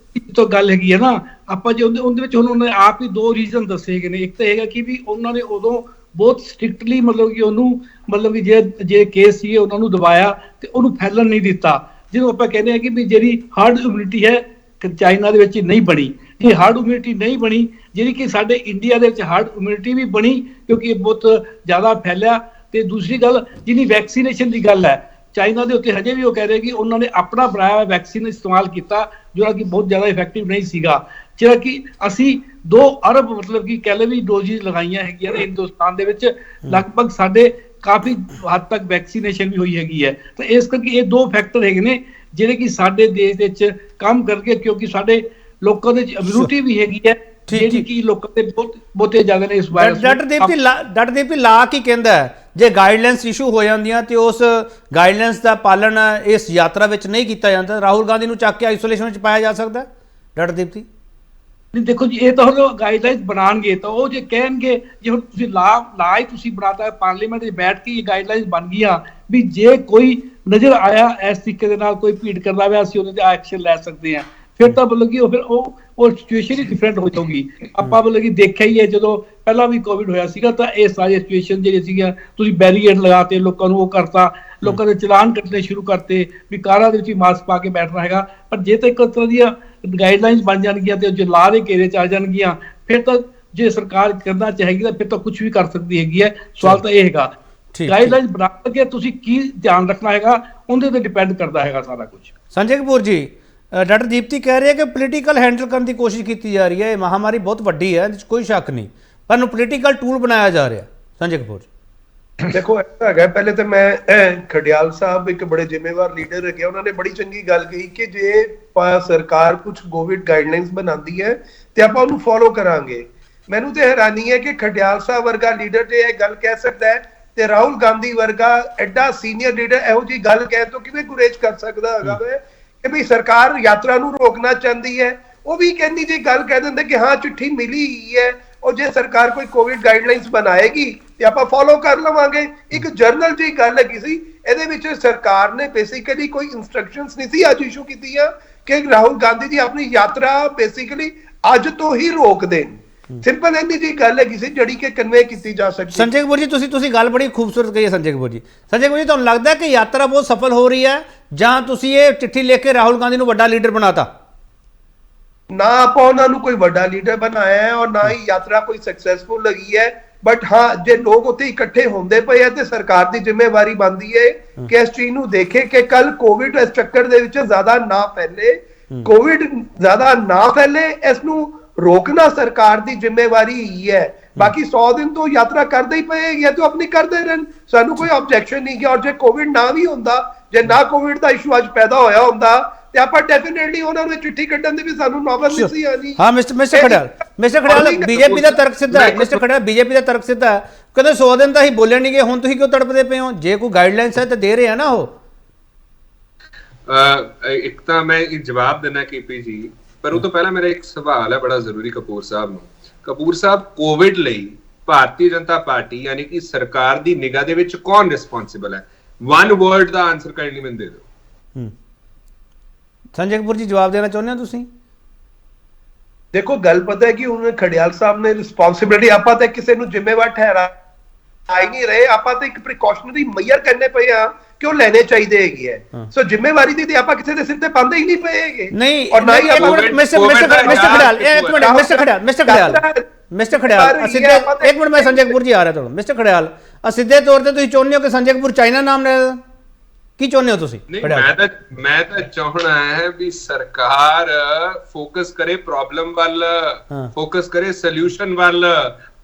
ਤੋਂ ਗੱਲ ਹੈਗੀ ਹੈ ਨਾ, ਆਪਾਂ ਜੇ ਉਹਦੇ ਵਿੱਚ ਹੁਣ ਉਹਨਾਂ ਨੇ ਆਪ ਹੀ ਦੋ ਰੀਜ਼ਨ ਦੱਸੇ ਗਏ ਨੇ। ਇੱਕ ਤਾਂ ਹੈਗਾ ਕਿ ਵੀ ਉਹਨਾਂ ਨੇ ਉਦੋਂ ਬਹੁਤ ਸਟ੍ਰਿਕਟਲੀ ਮਤਲਬ ਕਿ ਉਹਨੂੰ ਮਤਲਬ ਕਿ ਜੇ ਕੇਸ ਸੀ ਉਹਨਾਂ ਨੂੰ ਦਬਾਇਆ ਤੇ ਉਹਨੂੰ ਫੈਲਣ ਨਹੀਂ ਦਿੱਤਾ। ਜਿਹਨੂੰ ਆਪਾਂ ਕਹਿੰਦੇ ਆ ਕਿ ਵੀ ਜਿਹੜੀ ਹਾਰਡ ਇਮਿਊਨਿਟੀ ਹੈ ਚਾਈਨਾ ਦੇ ਵਿੱਚ ਨਹੀਂ ਬਣੀ, ਇਹ ਹਾਰਡ ਇਮਿਊਨਿਟੀ ਨਹੀਂ ਬਣੀ, ਜਿਹੜੀ ਕਿ ਸਾਡੇ ਇੰਡੀਆ ਦੇ ਵਿੱਚ ਹਾਰਡ ਇਮਿਊਨਿਟੀ ਵੀ ਬਣੀ ਕਿਉਂਕਿ ਇਹ ਬਹੁਤ ਜ਼ਿਆਦਾ ਫੈਲਿਆ ਤੇ ਦੂਸਰੀ ਗੱਲ ਜਿੰਨੀ ਵੈਕਸੀਨੇਸ਼ਨ ਦੀ ਗੱਲ ਹੈ, ਚਾਈਨਾ ਦੇ ਉੱਤੇ ਹਜੇ ਵੀ ਉਹ ਕਹਿ ਰਹੇ ਕਿ ਉਹਨਾਂ ਨੇ ਆਪਣਾ ਬਣਾਇਆ ਹੋਇਆ ਵੈਕਸੀਨ ਇਸਤੇਮਾਲ ਕੀਤਾ ਜਿਹੜਾ ਕਿ ਬਹੁਤ ਜ਼ਿਆਦਾ ਇਫੈਕਟਿਵ ਨਹੀਂ ਸੀਗਾ, ਜਿਹੜਾ ਕਿ ਅਸੀਂ 2 ਅਰਬ ਮਤਲਬ ਕਿ ਕਹਿ ਲਓ ਵੀ ਡੋਜ਼ਿਸ ਲਗਾਈਆਂ ਹੈਗੀਆਂ ਨੇ ਹਿੰਦੁਸਤਾਨ ਦੇ ਵਿੱਚ, ਲਗਭਗ ਸਾਡੇ ਕਾਫੀ ਹੱਦ ਤੱਕ ਵੈਕਸੀਨੇਸ਼ਨ ਵੀ ਹੋਈ ਹੈਗੀ ਹੈ। ਤਾਂ ਇਸ ਕਰਕੇ ਇਹ 2 ਫੈਕਟਰ ਹੈਗੇ ਨੇ ਜਿਹੜੇ ਕਿ ਸਾਡੇ ਦੇਸ਼ ਦੇ ਵਿੱਚ ਕੰਮ ਕਰਕੇ, ਕਿਉਂਕਿ ਸਾਡੇ ਲੋਕਾਂ ਦੇ ਇਮਿਊਨਿਟੀ ਵੀ ਹੈਗੀ ਹੈ ਜਿਹੜੀ ਕਿ ਲੋਕਾਂ ਦੇ ਬਹੁਤੇ ਜ਼ਿਆਦਾ ਨੇ ਇਸ ਵਾਇਰਸ। ਡਾਕਟਰ ਦੀਪਤੀ ਲਾ ਕੀ ਕਹਿੰਦਾ ਹੈ ਜੇ ਗਾਈਡਲਾਈਨਸ ਇਸ਼ੂ ਹੋ ਜਾਂਦੀਆਂ ਤੇ ਉਸ ਗਾਈਡਲਾਈਨਸ ਦਾ ਪਾਲਣ ਇਸ ਯਾਤਰਾ ਵਿੱਚ ਨਹੀਂ ਕੀਤਾ ਜਾਂਦਾ, ਰਾਹੁਲ ਗਾਂਧੀ ਨੂੰ ਚੱਕ ਕੇ ਆਈਸੋਲੇਸ਼ਨ ਵਿੱਚ ਪਾਇਆ ਜਾ ਸਕਦਾ? ਡਾਕਟਰ ਦੀਪਤੀ ਨਹੀਂ ਦੇਖੋ ਜੀ, ਇਹ ਤਾਂ ਹੁਣ ਗਾਈਡਲਾਈਨਸ ਬਣਾਉਣਗੇ ਤਾਂ ਉਹ ਜੇ ਕਹਿਣਗੇ, ਜੇ ਹੁਣ ਤੁਸੀਂ ਲਾ ਹੀ ਤੁਸੀਂ ਬਣਾਤਾ ਪਾਰਲੀਮੈਂਟ 'ਚ ਬੈਠ ਕੇ ਇਹ ਗਾਈਡਲਾਈਨਸ ਬਣ ਗਈਆਂ ਵੀ ਜੇ ਕੋਈ ਨਜ਼ਰ ਆਇਆ ਇਸ ਤਰੀਕੇ ਦੇ ਨਾਲ ਕੋਈ ਭੀੜ ਕਰਦਾ ਹੋਇਆ ਅਸੀਂ ਉਹਦੇ ਤੇ ਐਕਸ਼ਨ ਲੈ ਸਕਦੇ ਹਾਂ, ਫਿਰ ਤਾਂ ਮਤਲਬ ਕਿ ਉਹ ਸਿਚੁਏਸ਼ਨ ਹੀ ਡਿਫਰੈਂਟ ਹੋ ਜਾਊਗੀ। ਆਪਾਂ ਮਤਲਬ ਕਿ ਦੇਖਿਆ ਹੀ ਹੈ ਜਦੋਂ ਪਹਿਲਾਂ ਵੀ ਕੋਵਿਡ ਹੋਇਆ ਸੀਗਾ ਤਾਂ ਇਹ ਸਾਰੀ ਸਿਚੁਏਸ਼ਨ ਜਿਹੜੀ ਸੀਗਾ, ਤੁਸੀਂ ਬੈਰੀਅਰ ਲਗਾਤੇ, ਲੋਕਾਂ ਨੂੰ ਉਹ ਕਰਤਾ, ਲੋਕਾਂ ਦੇ ਚਲਾਨ ਕੱਟਣੇ ਸ਼ੁਰੂ ਕਰਤੇ ਵੀ ਕਾਰਾਂ ਦੇ ਵਿੱਚ ਹੀ ਮਾਸਕ ਪਾ ਕੇ ਬੈਠਣਾ ਹੈਗਾ। ਪਰ ਜੇ ਤਾਂ ਇੱਕ ਤਰ੍ਹਾਂ ਦੀਆਂ ਗਾਈਡਲਾਈਨਸ ਬਣ ਜਾਣਗੀਆਂ ਤੇ ਜੇ ਲਾ ਦੇ ਘੇਰੇ 'ਚ ਆ ਜਾਣਗੀਆਂ, ਫਿਰ ਤਾਂ ਜੇ ਸਰਕਾਰ ਕਰਨਾ ਚਾਹੇਗੀ ਤਾਂ ਫਿਰ ਤਾਂ ਕੁਝ ਵੀ ਕਰ ਸਕਦੀ ਹੈਗੀ ਹੈ। ਸਵਾਲ ਤਾਂ ਇਹ ਹੈਗਾ ਗਾਈਡਲਾਈਨਸ ਬਣਾ ਕੇ ਤੁਸੀਂ ਕੀ ਧਿਆਨ ਰੱਖਣਾ ਹੈਗਾ, ਉਹਦੇ ਤੇ ਡਿਪੈਂਡ ਕਰਦਾ ਹੈਗਾ ਸਾਰਾ ਕੁਝ। ਸੰਜੇ ਕਪੂਰ ਜੀ, ਡਾਕਟਰ ਦੀਪਤੀ ਕਹਿ ਰਹੇ ਹੈ ਕਿ ਪੋਲੀਟੀਕਲ ਹੈਂਡਲ ਕਰਨ ਦੀ ਕੋਸ਼ਿਸ਼ ਕੀਤੀ ਜਾ ਰਹੀ ਹੈ, ਇਹ ਮਹਾਮਾਰੀ ਬਹੁਤ ਵੱਡੀ ਹੈ, ਕੋਈ ਸ਼ੱਕ ਨਹੀਂ, ਪਰ ਨੂੰ ਪੋਲੀਟੀਕਲ ਟੂਲ ਬਣਾਇਆ ਜਾ ਰਿਹਾ। ਸੰਜੇ ਕਪੂਰ ਦੇਖੋ ऐसा है, पहले तो मैं खडियाल साहब एक बड़े जिम्मेवार लीडर है, उन्होंने बड़ी चंगी गल कही कि जे सरकार कुछ कोविड गाइडलाइंस बनाती है तो आप उन्हें फॉलो करांगे। मैनू तो हैरानी है कि खडियाल साहब वर्गा लीडर जो यह गल कह सकता है ते राहुल गांधी वर्गा एडा सीनियर लीडर ਇਹੋ जी गल कह तो किवें गुरेज कर सकदा हैगा वे कि भाई सरकार यात्रा ਨੂੰ रोकना चाहती है। वो भी कहनी जी गल कह दिंदे कि हाँ चिट्ठी मिली ही है और जे सरकार कोई कोविड गाइडलाइंस बनाएगी ਤੇ ਆਪਾਂ ਫੋਲੋ ਕਰ ਲਵਾਂਗੇ। ਇੱਕ ਜਰਨਲ ਜੀ ਗੱਲ ਹੈਗੀ ਸੀ, ਇਹਦੇ ਵਿੱਚ ਸਰਕਾਰ ਨੇ ਬੇਸਿਕਲੀ ਕੋਈ ਇਨਸਟਰਕਸ਼ਨਸ ਨਹੀਂ ਸੀ ਅੱਜ ਇਸ਼ੂ ਕੀਤੀਆਂ ਕਿ ਰਾਹੁਲ ਗਾਂਧੀ ਜੀ ਆਪਣੀ ਯਾਤਰਾ ਬੇਸਿਕਲੀ ਅੱਜ ਤੋਂ ਹੀ ਰੋਕ ਦੇਣ। ਸਿੰਪਲ ਇੰਨੀ ਜੀ ਗੱਲ ਹੈਗੀ ਸੀ ਜਿਹੜੀ ਕਿ ਕਨਵੇ ਕੀਤੀ ਜਾ ਸਕਦੀ। ਸੰਜੇ ਕਪੂਰ ਜੀ, ਤੁਸੀਂ ਗੱਲ ਬੜੀ ਖੂਬਸੂਰਤ ਕਹੀ ਹੈ ਸੰਜੇ ਕਪੂਰ ਜੀ। ਸੰਜੇ ਕਪੂਰ ਜੀ, ਤੁਹਾਨੂੰ ਲੱਗਦਾ ਹੈ ਕਿ ਯਾਤਰਾ ਬਹੁਤ ਸਫਲ ਹੋ ਰਹੀ ਹੈ ਜਾਂ ਤੁਸੀਂ ਇਹ ਚਿੱਠੀ ਲਿਖ ਕੇ ਰਾਹੁਲ ਗਾਂਧੀ ਨੂੰ ਵੱਡਾ ਲੀਡਰ ਬਣਾਤਾ? ਨਾ ਆਪਾਂ ਉਹਨਾਂ ਨੂੰ ਕੋਈ ਵੱਡਾ ਲੀਡਰ ਬਣਾਇਆ ਹੈ ਔਰ ਨਾ ਹੀ ਯਾਤਰਾ ਕੋਈ ਸਕਸੈਸਫੁਲ ਲੱਗੀ ਹੈ। बट हाँ जे लोग उत्थे इकट्ठे होंदे पे है ते सरकार दी जिम्मेवारी बनदी है कि इस चीज नूं देखे कि कल कोविड इस चक्कर दे विच ज्यादा ना फैले, कोविड ज्यादा ना फैले, इस नूं रोकना सरकार दी जिम्मेवारी ही है। बाकी 100 दिन तो यात्रा करदे ही पएगी तो अपनी करदे रहन, सानू कोई ऑब्जेक्शन नहीं है। और जे कोविड ना भी हुंदा, जे ना कोविड दा इशू अज पैदा होया हुंदा ਤੇ ਆਪਾਂ ਡੈਫੀਨਿਟਲੀ ਉਹਨਾਂ ਨੂੰ ਚਿੱਠੀ ਕੱਢਣ ਦੀ ਵੀ ਸਾਨੂੰ ਨੌਬਤ ਨਹੀਂ ਸੀ ਆਣੀ। ਹਾਂ ਮਿਸਟਰ ਖੜਿਆਲ ਬੀਜੇਪੀ ਦਾ ਤਰਕ ਸਿੱਧਾ ਹੈ, ਮਿਸਟਰ ਖੜਿਆਲ ਬੀਜੇਪੀ ਦਾ ਤਰਕ ਸਿੱਧਾ ਹੈ, ਕਹਿੰਦੇ 100 ਦਿਨ ਤਾਂ ਹੀ ਬੋਲੇ ਨਹੀਂ ਗਏ, ਹੁਣ ਤੁਸੀਂ ਕਿਉਂ ਤੜਪਦੇ ਪਏ ਹੋ? ਜੇ ਕੋਈ ਗਾਈਡਲਾਈਨਸ ਹੈ ਤਾਂ ਦੇ ਰਹੇ ਆ ਨਾ ਉਹ। ਇੱਕ ਤਾਂ ਮੈਂ ਜਵਾਬ ਦੇਣਾ ਕੀਪੀ ਜੀ, ਪਰ ਉਹ ਤੋਂ ਪਹਿਲਾਂ ਮੇਰਾ ਇੱਕ ਸਵਾਲ ਹੈ ਬੜਾ ਜ਼ਰੂਰੀ ਕਪੂਰ ਸਾਹਿਬ ਨੂੰ। ਕਪੂਰ ਸਾਹਿਬ, ਕੋਵਿਡ ਲਈ ਭਾਰਤੀ ਜਨਤਾ ਪਾਰਟੀ ਯਾਨੀ ਕਿ ਸਰਕਾਰ ਦੀ ਨਿਗਾਹ ਦੇ ਵਿੱਚ ਕੌਣ ਰਿਸਪੌਂਸਿਬਲ ਹੈ? ਵਨ ਵਰਡ ਦਾ ਆਨਸਰ ਕਾਈਂਡਲੀ ਮੈਨੂੰ ਦੇ ਦਿਓ। ਸੰਜੇ ਕਪੂਰ ਜੀ, ਜਵਾਬ ਦੇਣਾ ਚਾਹੁੰਦੇ ਹੋ ਤੁਸੀਂ? देखो गल पता है कि उन्होंने खडियाल साहब ने रिस्पॉन्सिबिलिटी ਆਪਾਂ ਤੇ ਕਿਸੇ ਨੂੰ ਜ਼ਿੰਮੇਵਾਰ ਠਹਿਰਾ ਹੀ ਨਹੀਂ ਰਹੇ, ਆਪਾਂ ਤੇ ਇੱਕ ਪ੍ਰੀਕਾਸ਼ਨਰੀ ਮੇਜਰ ਕਰਨੇ ਪਏ ਆ ਕਿ ਉਹ ਲੈਣੇ ਚਾਹੀਦੇ ਹੈਗੇ ਹੈ। ਸੋ ਜ਼ਿੰਮੇਵਾਰੀ ਦੀ ਤੇ ਆਪਾਂ ਕਿਸੇ ਦੇ ਸਿਰ ਤੇ ਪਾਉਂਦੇ ਹੀ ਨਹੀਂ ਪਏ ਹੈਗੇ। ਨਹੀਂ ਔਰ ਨਾ ਹੀ ਮਿਸਟਰ ਖੜਿਆਲ ਸਿੱਧੇ ਇੱਕ ਮਿੰਟ, ਮੈਂ ਸੰਜੇ ਕਪੂਰ ਜੀ ਆ ਰਿਹਾ ਤੁਹਾਨੂੰ। ਮਿਸਟਰ ਖੜਿਆਲ, ਸਿੱਧੇ ਤੌਰ ਤੇ ਤੁਸੀਂ ਚਾਹੁੰਦੇ ਹੋ ਕਿ ਸੰਜੇ ਕਪੂਰ ਚਾਈਨਾ ਨਾਮ ਲੈ ਲੈਣ? ਕੀ ਚਾਹੁੰਦੇ ਹੋ ਤੁਸੀਂ? ਮੈਂ ਤਾਂ ਚਾਹਣਾ ਹੈ ਵੀ ਸਰਕਾਰ ਫੋਕਸ ਕਰੇ ਪ੍ਰੋਬਲਮ ਵੱਲ, ਫੋਕਸ ਕਰੇ ਸੋਲੂਸ਼ਨ ਵੱਲ,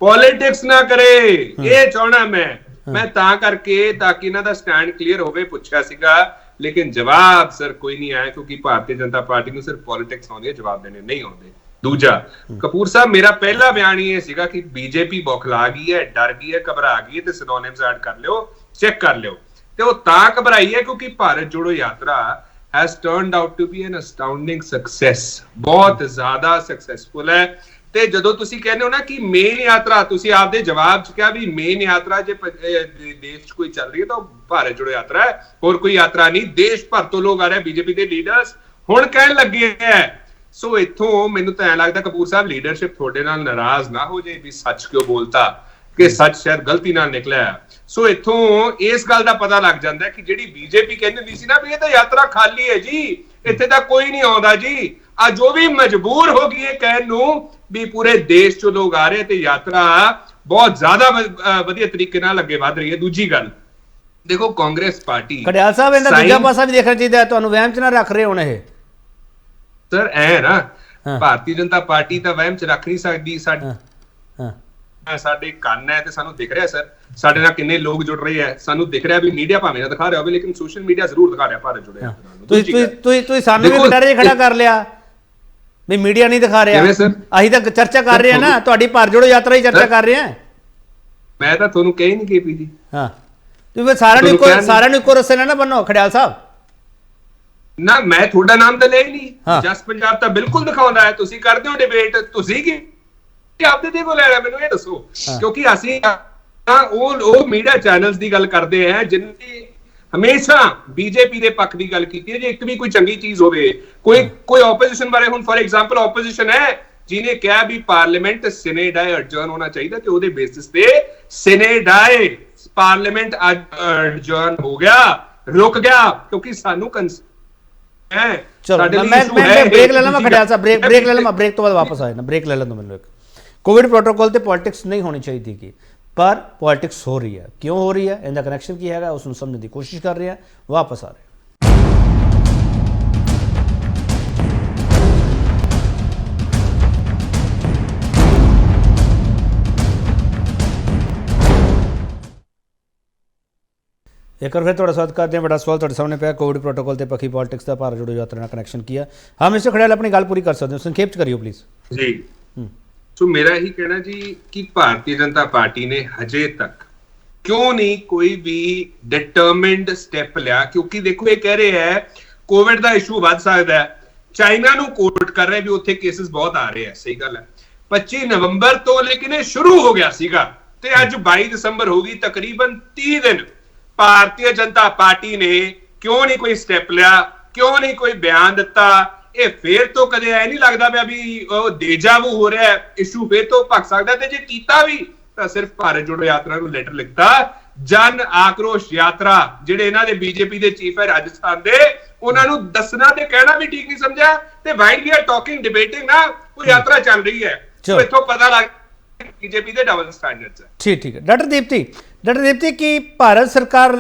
ਪੋਲਿਟਿਕਸ ਨਾ ਕਰੇ। ਇਹ ਚਾਹਣਾ ਮੈਂ ਤਾਂ ਕਰਕੇ ਤਾਂ ਕਿ ਇਹਨਾਂ ਦਾ ਸਟੈਂਡ ਕਲੀਅਰ ਹੋਵੇ ਪੁੱਛਿਆ ਸੀਗਾ, ਲੇਕਿਨ ਜਵਾਬ ਸਰ ਕੋਈ ਨਹੀਂ ਆਇਆ ਕਿਉਂਕਿ ਭਾਰਤੀ ਜਨਤਾ ਪਾਰਟੀ ਨੂੰ ਸਿਰਫ ਪੋਲਿਟਿਕਸ ਆਉਂਦੀ ਹੈ, ਜਵਾਬ ਦੇਣੇ ਨਹੀਂ ਆਉਂਦੇ। ਦੂਜਾ, ਕਪੂਰ ਸਾਹਿਬ, ਮੇਰਾ ਪਹਿਲਾ ਬਿਆਨ ਇਹ ਸੀਗਾ ਕਿ ਬੀਜੇਪੀ ਬੌਖਲਾ ਗਈ ਹੈ, ਡਰ ਗਈ ਹੈ, ਘਬਰਾ ਗਈ ਹੈ ਤੇ ਸਿਨੋਨਿਮਸ ਐਡ ਕਰ ਲਿਓ, ਚੈੱਕ ਕਰ ਲਿਓ। ਤੇ ਉਹ ਤਾਂ ਘਬਰਾਈ ਹੈ ਕਿਉਂਕਿ ਭਾਰਤ ਜੋੜੋ ਯਾਤਰਾ has turned out to be an astounding success, ਬਹੁਤ ਜ਼ਿਆਦਾ ਸਕਸੈਸਫੁਲ ਹੈ। ਤੇ ਜਦੋਂ ਤੁਸੀਂ ਕਹਿੰਦੇ ਹੋ ਨਾ ਕਿ ਮੇਨ ਯਾਤਰਾ, ਤੁਸੀਂ ਆਪਦੇ ਜਵਾਬ ਚ ਕਿਹਾ ਵੀ ਮੇਨ ਯਾਤਰਾ ਜੇ ਦੇਸ਼ ਚ ਕੋਈ ਚੱਲ ਰਹੀ ਹੈ ਤਾਂ ਭਾਰਤ ਜੋੜੋ ਯਾਤਰਾ ਹੈ, ਹੋਰ ਕੋਈ ਯਾਤਰਾ ਨਹੀਂ। ਦੇਸ਼ ਭਰ ਤੋਂ ਲੋਕ ਆ ਰਹੇ, ਬੀਜੇਪੀ ਦੇ ਲੀਡਰਸ ਹੁਣ ਕਹਿਣ ਲੱਗੇ ਹੈ। ਸੋ ਇੱਥੋਂ ਮੈਨੂੰ ਤਾਂ ਐਂ ਲੱਗਦਾ ਕਪੂਰ ਸਾਹਿਬ ਲੀਡਰਸ਼ਿਪ ਤੁਹਾਡੇ ਨਾਲ ਨਾਰਾਜ਼ ਨਾ ਹੋ ਜਾਏ ਵੀ ਸੱਚ ਕਿਉਂ ਬੋਲਤਾ, ਕਿ ਸੱਚ ਸ਼ਾਇਦ ਗਲਤੀ ਨਾਲ ਨਿਕਲਿਆ। ਸੋ ਇੱਥੋਂ ਇਸ ਗੱਲ ਦਾ ਪਤਾ ਲੱਗ ਜਾਂਦਾ ਕਿ ਜਿਹੜੀ ਬੀਜੇਪੀ ਕਹਿੰਦੀ ਹੁੰਦੀ ਸੀ ਨਾ ਵੀ ਇਹ ਤਾਂ ਯਾਤਰਾ ਖਾਲੀ ਹੈ ਜੀ, ਇੱਥੇ ਤਾਂ ਕੋਈ ਨਹੀਂ ਆਉਂਦਾ ਜੀ, ਅੱਜ ਉਹ ਵੀ ਮਜਬੂਰ ਹੋ ਗਈ ਹੈ ਕਹਿਣ ਨੂੰ ਵੀ ਪੂਰੇ ਦੇਸ਼ ਚੋਂ ਲੋਕ ਆ ਰਹੇ ਤੇ ਯਾਤਰਾ ਬਹੁਤ ਜ਼ਿਆਦਾ ਵਧੀਆ ਤਰੀਕੇ ਨਾਲ ਅੱਗੇ ਵਧ ਰਹੀ ਹੈ। ਦੂਜੀ ਗੱਲ ਦੇਖੋ, ਕਾਂਗਰਸ ਪਾਰਟੀ ਖੜਿਆਲ ਸਾਹਿਬ ਇਹਦਾ ਦੂਜਾ ਪਾਸਾ ਵੀ ਦੇਖਣਾ ਚਾਹੀਦਾ, ਤੁਹਾਨੂੰ ਵਹਿਮ 'ਚ ਨਾ ਰੱਖ ਰਹੇ ਹੁਣ ਇਹ ਸਰ। ਐ ਨਾ, ਭਾਰਤੀ ਜਨਤਾ ਪਾਰਟੀ ਤਾਂ ਵਹਿਮ 'ਚ ਰੱਖ ਨਹੀਂ ਸਕਦੀ। ਸਾਡੇ ਕੰਨ ਹੈ ਤੇ ਸਾਨੂੰ ਦਿਖ ਰਿਹਾ ਸਰ, ਸਾਡੇ ਨਾਲ ਕਿੰਨੇ ਲੋਕ ਜੁੜ ਰਹੇ ਆ, ਸਾਨੂੰ ਦਿਖ ਰਿਹਾ ਵੀ ਮੀਡੀਆ ਭਾਵੇਂ ਨਾ ਦਿਖਾ ਰਿਹਾ ਹੋਵੇ ਲੇਕਿਨ ਸੋਸ਼ਲ ਮੀਡੀਆ ਜ਼ਰੂਰ ਦਿਖਾ ਰਿਹਾ ਭਾਰਤ ਜੁੜਿਆ। ਤੁਸੀਂ ਸਾਨੂੰ ਵੀ ਕਟਾਰੇ 'ਚ ਖੜਾ ਕਰ ਲਿਆ ਵੀ ਮੀਡੀਆ ਨਹੀਂ ਦਿਖਾ ਰਿਹਾ। ਅਸੀਂ ਤਾਂ ਚਰਚਾ ਕਰ ਰਹੇ ਹਾਂ ਨਾ, ਤੁਹਾਡੀ ਭਾਰਤ ਜੋੜੋ ਯਾਤਰਾ ਦੀ ਚਰਚਾ ਕਰ ਰਹੇ ਹਾਂ। ਮੈਂ ਤਾਂ ਤੁਹਾਨੂੰ ਕਹੀ ਨਹੀਂ ਕੇਪੀ ਜੀ। ਹਾਂ, ਤੁਸੀਂ ਸਾਰਿਆਂ ਨੂੰ ਇੱਕੋ ਰਸਤੇ ਨਾ ਬੰਨੋ ਖੜਿਆਲ ਸਾਹਿਬ। ਨਾ, ਮੈਂ ਤੁਹਾਡਾ ਨਾਮ ਤਾਂ ਲਿਆ ਹੀ ਨਹੀਂ। ਜਸ ਪੰਜਾਬ ਤਾਂ ਬਿਲਕੁਲ ਦਿਖਾਉਂਦਾ ਹੈ, ਤੁਸੀਂ ਕਰਦੇ ਹੋ ਡਿਬੇਟ, ਤੁਸੀਂ ਕੀ ਆਪਦੇ ਤੇ ਬੋਲਿਆ ਮੈਨੂੰ ਇਹ ਦੱਸੋ। ਕਿਉਂਕਿ ਅਸੀਂ ਉਹ ਮੀਡੀਆ ਚੈਨਲਸ ਦੀ ਗੱਲ ਕਰਦੇ ਆ ਜਿਨ੍ਹਾਂ ਨੇ ਹਮੇਸ਼ਾ ਬੀਜੇਪੀ ਦੇ ਪੱਖ ਦੀ ਗੱਲ ਕੀਤੀ ਹੈ। ਜੇ ਇੱਕ ਵੀ ਕੋਈ ਚੰਗੀ ਚੀਜ਼ ਹੋਵੇ, ਕੋਈ ਆਪੋਜੀਸ਼ਨ ਬਾਰੇ, ਹੁਣ ਫॉर ਐਗਜ਼ਾਮਪਲ ਆਪੋਜੀਸ਼ਨ ਹੈ ਜਿਹਨੇ ਕਿਹਾ ਵੀ ਪਾਰਲੀਮੈਂਟ ਸਿਨੇਡਾਏ ਅਡਜਰਨ ਹੋਣਾ ਚਾਹੀਦਾ ਤੇ ਉਹਦੇ ਬੇਸਿਸ ਤੇ ਸਿਨੇਡਾਏ ਪਾਰਲੀਮੈਂਟ ਅਡਜਰਨ ਹੋ ਗਿਆ, ਰੁਕ ਗਿਆ ਕਿਉਂਕਿ ਸਾਨੂੰ ਚਲੋ ਮੈਂ ਬ੍ਰੇਕ ਲੈ ਲਵਾਂ ਖੜਿਆਲ ਸਾਹਿਬ, ਬ੍ਰੇਕ ਲੈ ਲਵਾਂ, ਬ੍ਰੇਕ ਤੋਂ ਬਾਅਦ ਵਾਪਸ ਆਏ ਨਾ, ਬ੍ਰੇਕ ਲੈ ਲੈਣ ਦੋ ਮੈਨੂੰ। ਇੱਕ ਕੋਵਿਡ ਪ੍ਰੋਟੋਕੋਲ ਤੇ ਪੋਲਿਟਿਕਸ ਨਹੀਂ ਹੋਣੀ ਚਾਹੀਦੀ ਕਿ ਪਰ ਪੋਲਿਟਿਕਸ ਹੋ ਰਹੀ ਹੈ, ਕਿਉਂ ਹੋ ਰਹੀ ਹੈ, ਇਹਦਾ ਕਨੈਕਸ਼ਨ ਕੀ ਹੈਗਾ, ਉਸ ਨੂੰ ਸਮਝਣ ਦੀ ਕੋਸ਼ਿਸ਼ ਕਰ ਰਹੇ ਹਾਂ। ਵਾਪਸ ਆ ਰਹੇ एक बार फिर थोड़ा स्वागत करते हैं। बड़ा सवाल थोड़े सामने पे कोविड प्रोटोकॉल ते पखी पॉलिटिक्स का भारत जोड़ो यात्रा कनेक्शन किया। हाँ मिस्टर खड़ियाल अपनी गल पूरी कर सकते हो, संक्षेप करियो प्लीज जी। सो मेरा ही कहना जी कि भारतीय जनता पार्टी ने हजे तक क्यों नहीं कोई भी डिटरमिन्ड स्टेप लिया, क्योंकि देखो ये कह रहे हैं कोविड का इशू बढ़ सकता है, चाइना नू कोट कर रहे भी उत्थे केसेस बहुत आ रहे हैं, सही गल है 25 नवंबर तो, लेकिन ये शुरू हो गया सीगा ते अज 22 दिसंबर होगी, तकरीबन 30 दिन भारतीय जनता पार्टी ने क्यों नहीं कोई स्टेप लिया, क्यों नहीं कोई बयान दिता। ये फिर तो कदे ऐ नहीं लगता भी अभी डेजावू हो रहा है, इशू फिर तो भग सकता है। जे कीता भी तो सिर्फ भारत जोड़ो यात्रा को लेटर लिखता, जन आक्रोश यात्रा जिहड़े इन्हां दे बीजेपी दे चीफ है राजस्थान दे, उन्हां नूं दसना ते कहना भी ठीक नहीं समझा ते while we are talking debating ना वो यात्रा चल रही है, तो इत्थों पता लग बीजेपी दे डबल स्टैंडर्ड्स है। ठीक है डॉक्टर दीप्ति की भारत सरकार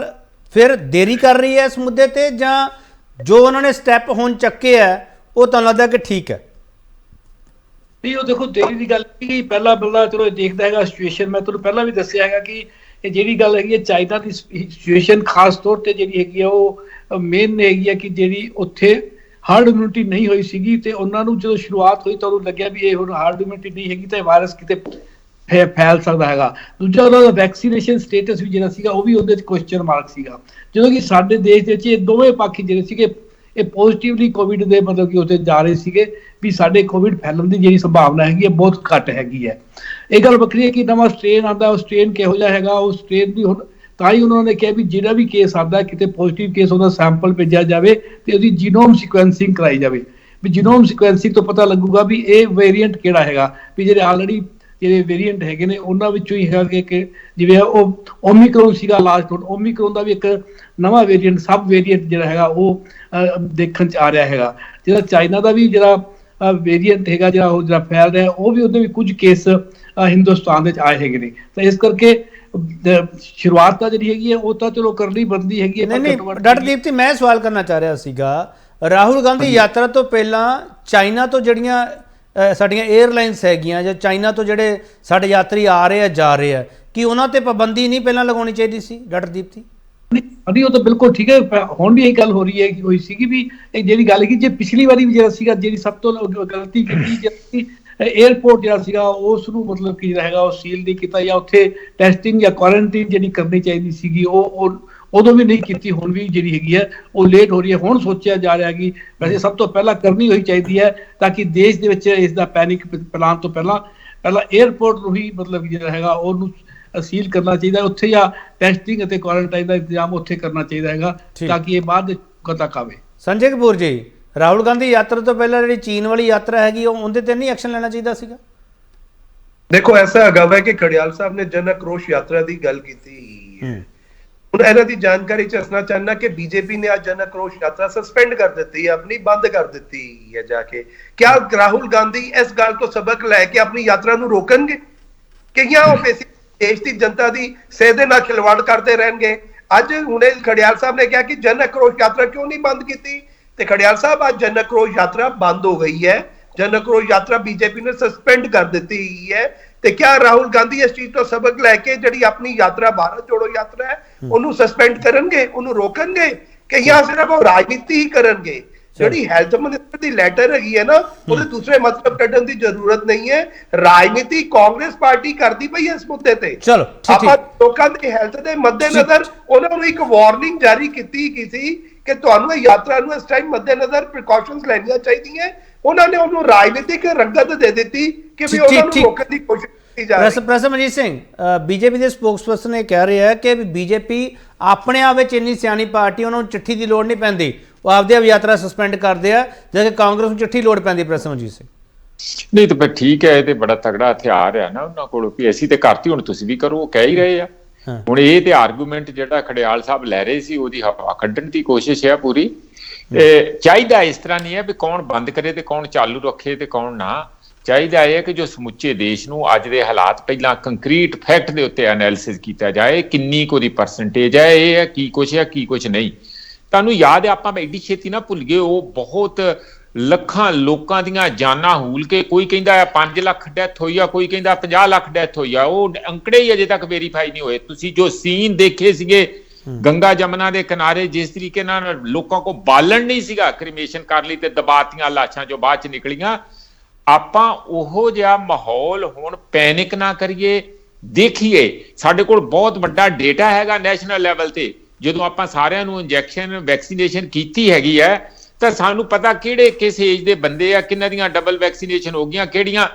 फिर देरी कर रही है इस मुद्दे ते जां जो उन्होंने स्टैप हुण चुके है वो तुहानूं लगदा कि ठीक है? नहीं, वो देखो देरी की गल की पहला चलो देखता है सिचुएशन, मैं तुहानूं पहला भी दस्सिया है कि ये जिहड़ी गल हैगी है चाइना की सिचुएशन खास तौर पर जिहड़ी हैगी है वो मेन हैगी है कि जिहड़ी उत्थे हार्ड इम्यूनिटी नहीं हुई सीगी ते उन्हां नूं जदों शुरुआत हुई तो लग्गिया भी ये हुण हार्ड इम्यूनिटी नहीं हैगी तो वायरस किते फैल सकता है। दूजा उन्होंने वैक्सीनेशन स्टेटस भी जिहड़ा सीगा वो भी उहदे च क्वेश्चन मार्क सीगा, जो कि साडे देश दे विच ये दोवें पक्ष जिहड़े सीगे ये पॉजिटिवली कोविड दे मतलब कि उत्ते जा रहे सीगे भी साडे कोविड फैलन दी जिहड़ी संभावना हैगी है बहुत घट हैगी है। ये गल वक्री है कि नवां स्ट्रेन आंदा, उस स्ट्रेन किहो जिहा हैगा, उस स्ट्रेन दी हुण तां ही उन्होंने कहा भी जिहड़ा भी केस आंदा किते पॉजिटिव केस उहदा सैंपल भेजिया जावे ते उहदी जीनोम सीक्वेंसिंग कराई जावे भी जीनोम सीक्वेंसिंग तो पता लगूगा भी ये वेरीएंट किहड़ा हैगा भी जिहड़े ऑलरेडी ਜਿਹੜੇ ਵੇਰੀਐਂਟ ਹੈਗੇ ਨੇ ਉਹਨਾਂ ਵਿੱਚੋਂ ਹੀ ਹੈਗਾ ਕਿ ਜਿਵੇਂ ਉਹ ਓਮਿਕਰੋਨ ਸੀਗਾ ਲਾਸਟ, ਹੁਣ ਓਮਿਕਰੋਨ ਦਾ ਵੀ ਇੱਕ ਨਵਾਂ ਵੇਰੀਐਂਟ ਸਬ ਵੇਰੀਐਂਟ ਜਿਹੜਾ ਹੈਗਾ ਉਹ ਦੇਖਣ ਚ ਆ ਰਿਹਾ ਹੈਗਾ। ਜਿਹੜਾ ਚਾਈਨਾ ਦਾ ਵੀ ਜਿਹੜਾ ਵੇਰੀਐਂਟ ਹੈਗਾ ਜਿਹੜਾ ਉਹ ਜਿਹੜਾ ਫੈਲ ਰਿਹਾ ਉਹ ਵੀ ਉਹਦੇ ਵੀ ਕੁਝ ਕੇਸ ਹਿੰਦੁਸਤਾਨ ਦੇ ਚ ਆਏ ਹੈਗੇ ਨੇ, ਤਾਂ ਇਸ ਕਰਕੇ ਸ਼ੁਰੂਆਤ ਤਾਂ ਜਿਹੜੀ ਹੈਗੀ ਹੈ ਉਹ ਤਾਂ ਚਲੋ ਕਰਨੀ ਬਣਦੀ ਹੈਗੀ। ਨਹੀਂ ਡਾਕਟਰ ਦੀਪਤੀ ਮੈਂ ਸਵਾਲ ਕਰਨਾ ਚਾਹ ਰਿਹਾ ਸੀਗਾ, ਰਾਹੁਲ ਗਾਂਧੀ ਯਾਤਰਾ ਤੋਂ ਪਹਿਲਾਂ ਚਾਈਨਾ ਤੋਂ ਜਿਹੜੀਆਂ ਸਾਡੀਆਂ 에ਅਰਲਾਈਨਸ ਹੈਗੀਆਂ ਜਾਂ ਚਾਈਨਾ ਤੋਂ ਜਿਹੜੇ ਸਾਡੇ ਯਾਤਰੀ ਆ ਰਹੇ ਆ ਜਾ ਰਹੇ ਆ ਕਿ ਉਹਨਾਂ ਤੇ ਪਾਬੰਦੀ ਨਹੀਂ ਪਹਿਲਾਂ ਲਗਾਉਣੀ ਚਾਹੀਦੀ ਸੀ ਡਾਕਟਰ ਦੀਪਤੀ? ਨਹੀਂ ਉਹ ਤਾਂ ਬਿਲਕੁਲ ਠੀਕ ਹੈ, ਹੁਣ ਵੀ ਇਹ ਗੱਲ ਹੋ ਰਹੀ ਹੈ ਕਿ ਹੋਈ ਸੀਗੀ ਵੀ ਇਹ ਜਿਹੜੀ ਗੱਲ ਕਿ ਜੇ ਪਿਛਲੀ ਵਾਰੀ ਵੀ ਜਿਹੜਾ ਸੀਗਾ ਜਿਹੜੀ ਸਭ ਤੋਂ ਗਲਤੀ ਕੀਤੀ ਜਿਹੜੀ 에ਅਰਪੋਰਟ ਜਿਹੜਾ ਸੀਗਾ ਉਸ ਨੂੰ ਮਤਲਬ ਕੀ ਜਿਹੜਾ ਹੈਗਾ ਉਹ ਸੀਲ ਨਹੀਂ ਕੀਤਾ ਜਾਂ ਉੱਥੇ ਟੈਸਟਿੰਗ ਜਾਂ ਕੁਆਰੰਟਾਈਨ ਜਿਹੜੀ ਕਰਨੀ ਚਾਹੀਦੀ ਸੀਗੀ ਉਹ ਉਦੋਂ ਵੀ ਨਹੀਂ ਕੀਤੀ, ਹੁਣ ਵੀ ਜਿਹੜੀ ਹੈਗੀ ਹੈ ਉਹ ਲੇਟ ਹੋ ਰਹੀ ਹੈ। ਹੁਣ ਸੋਚਿਆ ਜਾ ਰਿਹਾ ਕਿ ਵੈਸੇ ਸਭ ਤੋਂ ਪਹਿਲਾਂ ਕਰਨੀ ਹੋਈ ਚਾਹੀਦੀ ਹੈ ਤਾਂ ਕਿ ਦੇਸ਼ ਦੇ ਵਿੱਚ ਇਸ ਦਾ ਪੈਨਿਕ ਪਲਾਨ ਤੋਂ ਪਹਿਲਾਂ 에ਅਰਪੋਰਟ ਨੂੰ ਹੀ ਮਤਲਬ ਜਿਹੜਾ ਹੈਗਾ ਉਹਨੂੰ ਸੀਲ ਕਰਨਾ ਚਾਹੀਦਾ, ਉੱਥੇ ਜਾਂ ਟੈਸਟਿੰਗ ਅਤੇ ਕੁਆਰੰਟਾਈਨ ਦਾ ਇੰਤਜ਼ਾਮ ਉੱਥੇ ਕਰਨਾ ਚਾਹੀਦਾ ਹੈਗਾ ਤਾਂ ਕਿ ਇਹ ਬਾਅਦ ਤੱਕ ਆਵੇ। ਸੰਜੇ ਕਪੂਰ ਜੀ, ਰਾਹੁਲ ਗਾਂਧੀ ਯਾਤਰਾ ਤੋਂ ਪਹਿਲਾਂ ਜਿਹੜੀ ਚੀਨ ਵਾਲੀ ਯਾਤਰਾ ਹੈਗੀ ਉਹਦੇ ਤੇ ਨਹੀਂ ਐਕਸ਼ਨ ਲੈਣਾ ਚਾਹੀਦਾ ਸੀਗਾ? ਦੇਖੋ ਐਸਾ ਹੈਗਾ ਵਾ ਕਿ ਖੜਿਆਲ ਸਾਹਿਬ ਨੇ ਜਨ ਆਕਰੋਸ਼ ਯਾਤਰਾ ਦੀ ਗੱਲ ਕੀਤੀ, ਹੁਣ ਇਹਨਾਂ ਦੀ ਜਾਣਕਾਰੀ ਚ ਦੱਸਣਾ ਚਾਹੁੰਦਾ ਕਿ ਬੀਜੇਪੀ ਨੇ ਅੱਜ ਜਨ ਆਕਰੋਸ਼ ਯਾਤਰਾ ਸਸਪੈਂਡ ਕਰ ਦਿੱਤੀ ਹੈ, ਆਪਣੀ ਬੰਦ ਕਰ ਦਿੱਤੀ ਹੈ ਜਾ ਕੇ। ਕਿਆ ਰਾਹੁਲ ਗਾਂਧੀ ਇਸ ਗੱਲ ਤੋਂ ਸਬਕ ਲੈ ਕੇ ਆਪਣੀ ਯਾਤਰਾ ਨੂੰ ਰੋਕਣਗੇ ਕਿ ਜਾਂ ਉਹ ਦੇਸ਼ ਦੀ ਜਨਤਾ ਦੀ ਸਿਹਤ ਦੇ ਨਾਲ ਖਿਲਵਾੜ ਕਰਦੇ ਰਹਿਣਗੇ। ਅੱਜ ਹੁਣੇ ਖੜਿਆਲ ਸਾਹਿਬ ਨੇ ਕਿਹਾ ਕਿ ਜਨ ਆਕਰੋਸ਼ ਯਾਤਰਾ ਕਿਉਂ ਨਹੀਂ ਬੰਦ ਕੀਤੀ, ਤੇ ਖੜਿਆਲ ਸਾਹਿਬ ਅੱਜ ਜਨ ਆਕਰੋਸ਼ ਯਾਤਰਾ ਬੰਦ ਹੋ ਗਈ ਹੈ। ਜਨ ਆਕਰੋਸ਼ ਯਾਤਰਾ ਬੀਜੇਪੀ ਨੇ ਸਸਪੈਂਡ ਕਰ ਦਿੱਤੀ ਗਈ ਹੈ। ਤੇ ਕਿਆ ਰਾਹੁਲ ਗਾਂਧੀ ਇਸ ਚੀਜ਼ ਤੋਂ ਸਬਕ ਲੈ ਕੇ ਜਿਹੜੀ ਆਪਣੀ ਯਾਤਰਾ ਭਾਰਤ ਜੋੜੋ ਯਾਤਰਾ ਹੈ ਉਹਨੂੰ ਸਸਪੈਂਡ ਕਰਨਗੇ, ਉਹਨੂੰ ਰੋਕਣਗੇ, ਕਿ ਜਾਂ ਸਿਰਫ ਉਹ ਰਾਜਨੀਤੀ ਹੀ ਕਰਨਗੇ? ਜਿਹੜੀ ਹੈਲਥ ਮਿਨਿਸਟਰ ਦੀ ਲੈਟਰ ਹੈਗੀ ਹੈ ਨਾ, ਉਹਦੇ ਦੂਸਰੇ ਮਤਲਬ ਕੱਢਣ ਦੀ ਜ਼ਰੂਰਤ ਨਹੀਂ ਹੈ। ਰਾਜਨੀਤੀ ਕਾਂਗਰਸ ਪਾਰਟੀ ਕਰਦੀ ਪਈ ਹੈ ਇਸ ਮੁੱਦੇ ਤੇ। ਚਲੋ ਆਪਾਂ ਲੋਕਾਂ ਦੀ ਹੈਲਥ ਦੇ ਮੱਦੇਨਜ਼ਰ ਉਹਨਾਂ ਨੂੰ ਇੱਕ ਵਾਰਨਿੰਗ ਜਾਰੀ ਕੀਤੀ ਗਈ ਸੀ ਕਿ ਤੁਹਾਨੂੰ ਇਹ ਯਾਤਰਾ ਨੂੰ ਇਸ ਟਾਈਮ ਮੱਦੇਨਜ਼ਰ ਪ੍ਰੀਕਾਸ਼ਨਸ ਲੈਣੀਆਂ ਚਾਹੀਦੀਆਂ। ਉਹਨਾਂ ਨੇ ਉਹਨੂੰ ਰਾਜਨੀਤਿਕ ਰੰਗਤ ਦੇ ਦਿੱਤੀ ਕਿ ਵੀ ਉਹਨਾਂ ਨੂੰ ਰੋਕਣ ਦੀ ਕੋਸ਼ਿਸ਼ ਕੀਤੀ ਜਾ ਰਹੀ ਹੈ। ਪ੍ਰੋਫੈਸਰ ਮਨਜੀਤ ਸਿੰਘ, ਬੀਜੇਪੀ ਦੇ ਸਪੋਕਸਪਰਸਨ ਨੇ ਕਹਿ ਰਿਹਾ ਹੈ ਕਿ ਬੀਜੇਪੀ ਆਪਣੇ ਆਪ ਵਿੱਚ ਇੰਨੀ ਸਿਆਣੀ ਪਾਰਟੀ, ਉਹਨਾਂ ਨੂੰ ਚਿੱਠੀ ਦੀ ਲੋੜ ਨਹੀਂ ਪੈਂਦੀ, ਉਹ ਆਪਦੇ ਆਪ ਯਾਤਰਾ ਸਸਪੈਂਡ ਕਰਦੇ ਆ, ਜਦ ਕਿ ਕਾਂਗਰਸ ਨੂੰ ਚਿੱਠੀ ਲੋੜ ਪੈਂਦੀ। ਪ੍ਰੋਫੈਸਰ ਮਨਜੀਤ ਸਿੰਘ ਨਹੀਂ ਤਾਂ ਫਿਰ ਠੀਕ ਹੈ, ਇਹ ਤੇ ਬੜਾ ਤਗੜਾ ਹਥਿਆਰ ਹੈ ਨਾ ਉਹਨਾਂ ਕੋਲ ਵੀ ਅਸੀਂ ਤੇ ਕਰਤੀ, ਹੁਣ ਤੁਸੀਂ ਵੀ ਕਰੋ, ਉਹ ਕਹਿ ਹੀ ਰਹੇ ਆ। ਹੁਣ ਇਹ ਤੇ ਆਰਗੂਮੈਂਟ ਜਿਹੜਾ ਖੜਿਆਲ ਸਾਹਿਬ ਲੈ ਰਹੇ ਸੀ ਉਹਦੀ ਹਵਾ ਕੱਢਣ ਦੀ ਕੋਸ਼ਿਸ਼ ਹੈ ਪੂਰੀ। ਚਾਹੀਦਾ ਇਸ ਤਰ੍ਹਾਂ ਨਹੀਂ ਹੈ ਵੀ ਕੌਣ ਬੰਦ ਕਰੇ ਤੇ ਕੌਣ ਚਾਲੂ ਰੱਖੇ ਤੇ ਕੌਣ ਨਾ। ਚਾਹੀਦਾ ਹੈ ਕਿ ਜੋ ਸਮੁੱਚੇ ਦੇਸ਼ ਨੂੰ ਅੱਜ ਦੇ ਹਾਲਾਤ ਪਹਿਲਾਂ ਕੰਕਰੀਟ ਫੈਕਟ ਦੇ ਉੱਤੇ ਐਨਾਲਿਸਿਸ ਕੀਤਾ ਜਾਏ, ਕਿੰਨੀ ਕੁ ਦੀ ਪਰਸੈਂਟੇਜ ਹੈ, ਇਹ ਹੈ ਕੀ ਕੁਛ ਹੈ ਕੀ ਕੁਛ ਨਹੀਂ। ਤੁਹਾਨੂੰ ਯਾਦ ਹੈ ਆਪਾਂ ਐਡੀ ਛੇਤੀ ਨਾ ਭੁੱਲ ਗਏ, ਉਹ ਬਹੁਤ ਲੱਖਾਂ ਲੋਕਾਂ ਦੀਆਂ ਜਾਨਾਂ ਹੂਲ ਕੇ, ਕੋਈ ਕਹਿੰਦਾ 5 ਲੱਖ ਡੈਥ ਹੋਈ ਆ, ਕੋਈ ਕਹਿੰਦਾ 50 ਲੱਖ ਡੈਥ ਹੋਈ ਆ, ਉਹ ਅੰਕੜੇ ਹੀ ਅਜੇ ਤੱਕ ਵੈਰੀਫਾਈ ਨਹੀਂ ਹੋਏ। ਤੁਸੀਂ ਜੋ ਸੀਨ ਦੇਖੇ ਸੀਗੇ ਗੰਗਾ ਜਮਨਾ ਦੇ ਕਿਨਾਰੇ, ਜਿਸ ਤਰੀਕੇ ਨਾਲ ਲੋਕਾਂ ਕੋ ਬਾਲਣ ਨਹੀਂ ਸੀਗਾ ਕ੍ਰਿਮੇਸ਼ਨ ਕਰ ਲਈ ਤੇ ਦਬਾਤੀਆਂ ਲਾਸ਼ਾਂ ਜੋ ਬਾਅਦ ਚ ਨਿਕਲੀਆਂ, ਆਪਾਂ ਉਹੋ ਜਿਹਾ ਮਾਹੌਲ ਹੁਣ ਪੈਨਿਕ ਨਾ ਕਰੀਏ, ਦੇਖੀਏ। ਸਾਡੇ ਕੋਲ ਬਹੁਤ ਵੱਡਾ ਡੇਟਾ ਹੈਗਾ ਨੈਸ਼ਨਲ ਲੈਵਲ ਤੇ। ਜਦੋਂ ਆਪਾਂ ਸਾਰਿਆਂ ਨੂੰ ਇੰਜੈਕਸ਼ਨ ਵੈਕਸੀਨੇਸ਼ਨ ਕੀਤੀ ਹੈਗੀ ਹੈ ਤਾਂ ਸਾਨੂੰ ਪਤਾ ਕਿਹੜੇ ਕਿਸ ਏਜ ਦੇ ਬੰਦੇ ਆ, ਕਿੰਨਾਂ ਦੀਆਂ ਡਬਲ ਵੈਕਸੀਨੇਸ਼ਨ ਹੋ ਗਈਆਂ, ਕਿਹੜੀਆਂ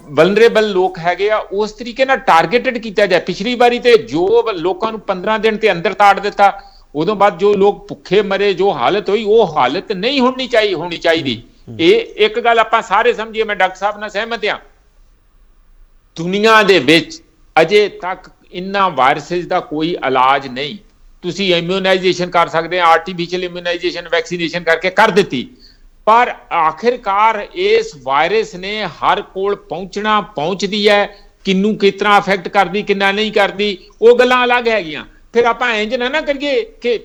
ਵਲਨਰੇਬਲ ਲੋਕ ਹੈਗੇ ਆ, ਉਸ ਤਰੀਕੇ ਨਾਲ ਟਾਰਗੇਟਡ ਕੀਤਾ ਜਾਏ। ਪਿਛਲੀ ਵਾਰੀ ਤੇ ਜੋ ਲੋਕਾਂ ਨੂੰ 15 ਦਿਨ ਤੇ ਅੰਦਰ ਤਾੜ ਦਿੱਤਾ, ਉਦੋਂ ਬਾਅਦ ਜੋ ਲੋਕ ਭੁੱਖੇ ਮਰੇ, ਜੋ ਹਾਲਤ ਹੋਈ, ਉਹ ਹਾਲਤ ਨਹੀਂ ਹੋਣੀ ਚਾਹੀਦੀ। ਇਹ ਇੱਕ ਗੱਲ ਆਪਾਂ ਸਾਰੇ ਸਮਝੀਏ, ਮੈਂ ਡਾਕਟਰ ਸਾਹਿਬ ਨਾਲ ਸਹਿਮਤ ਹਾਂ, ਦੁਨੀਆ ਦੇ ਵਿੱਚ ਅਜੇ ਤੱਕ ਇਨ੍ਹਾਂ ਵਾਇਰਸਿਸ ਦਾ ਕੋਈ ਇਲਾਜ ਨਹੀਂ। ਤੁਸੀਂ ਇਮਿਊਨਾਈਜੇਸ਼ਨ ਕਰ ਸਕਦੇ ਆ, ਆਰਟੀਫਿਸ਼ੀਅਲ ਇਮਿਊਨਾਈਜੇਸ਼ਨ ਵੈਕਸੀਨੇਸ਼ਨ ਕਰਕੇ ਕਰ ਦਿੱਤੀ, ਪਰ ਆਖਿਰਕਾਰ ਇਸ ਵਾਇਰਸ ਨੇ ਹਰ ਕੋਲ ਪਹੁੰਚਦੀ ਹੈ। ਕਿੰਨੂੰ ਕਿਸ ਤਰ੍ਹਾਂ ਅਫੈਕਟ ਕਰਦੀ, ਕਿੰਨਾ ਨਹੀਂ ਕਰਦੀ, ਉਹ ਗੱਲਾਂ ਅਲੱਗ ਹੈਗੀਆਂ। ਫਿਰ ਆਪਾਂ ਇੰਜ ਨਾ ਕਰੀਏ ਕਿ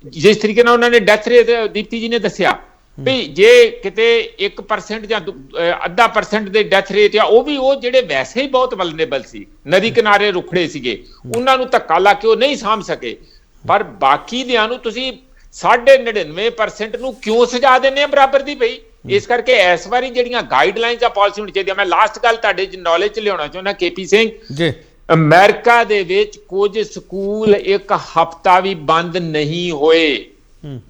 ਜਿਸ ਤਰੀਕੇ ਨਾਲ ਉਹਨਾਂ ਨੇ ਡੈਥ ਰੇਟ ਦੀਪਤੀ ਜੀ ਨੇ ਦੱਸਿਆ ਵੀ ਜੇ ਕਿਤੇ 1% ਜਾਂ 0.5% ਦੇ ਡੈਥ ਰੇਟ ਆ, ਉਹ ਵੀ ਉਹ ਜਿਹੜੇ ਵੈਸੇ ਹੀ ਬਹੁਤ ਵਲਨਰੇਬਲ ਸੀ, ਨਦੀ ਕਿਨਾਰੇ ਰੁਖੜੇ ਸੀਗੇ, ਉਹਨਾਂ ਨੂੰ ਧੱਕਾ ਲਾ ਕੇ ਉਹ ਨਹੀਂ ਸਾਂਭ ਸਕੇ। ਪਰ ਬਾਕੀ ਦਿਆਂ ਨੂੰ ਤੁਸੀਂ 99.5% ਨੂੰ ਕਿਉਂ ਸਜ਼ਾ ਦਿੰਦੇ ਆ ਬਰਾਬਰ ਦੀ? ਬਈ ਇਸ ਕਰਕੇ ਇਸ ਵਾਰੀ ਜਿਹੜੀਆਂ ਗਾਈਡਲਾਈਨਸ ਆ ਪਾਲਿਸੀ ਹੋਣੀ ਚਾਹੀਦੀ। ਮੈਂ ਲਾਸਟ ਗੱਲ ਤੁਹਾਡੇ ਨੌਲੇਜ ਚ ਲਿਆਉਣਾ ਚਾਹੁੰਦਾ, KP ਸਿੰਘ ਜੀ, ਅਮਰੀਕਾ ਦੇ ਵਿੱਚ ਕੁਝ ਸਕੂਲ ਇੱਕ ਹਫ਼ਤਾ ਵੀ ਬੰਦ ਨਹੀਂ ਹੋਏ।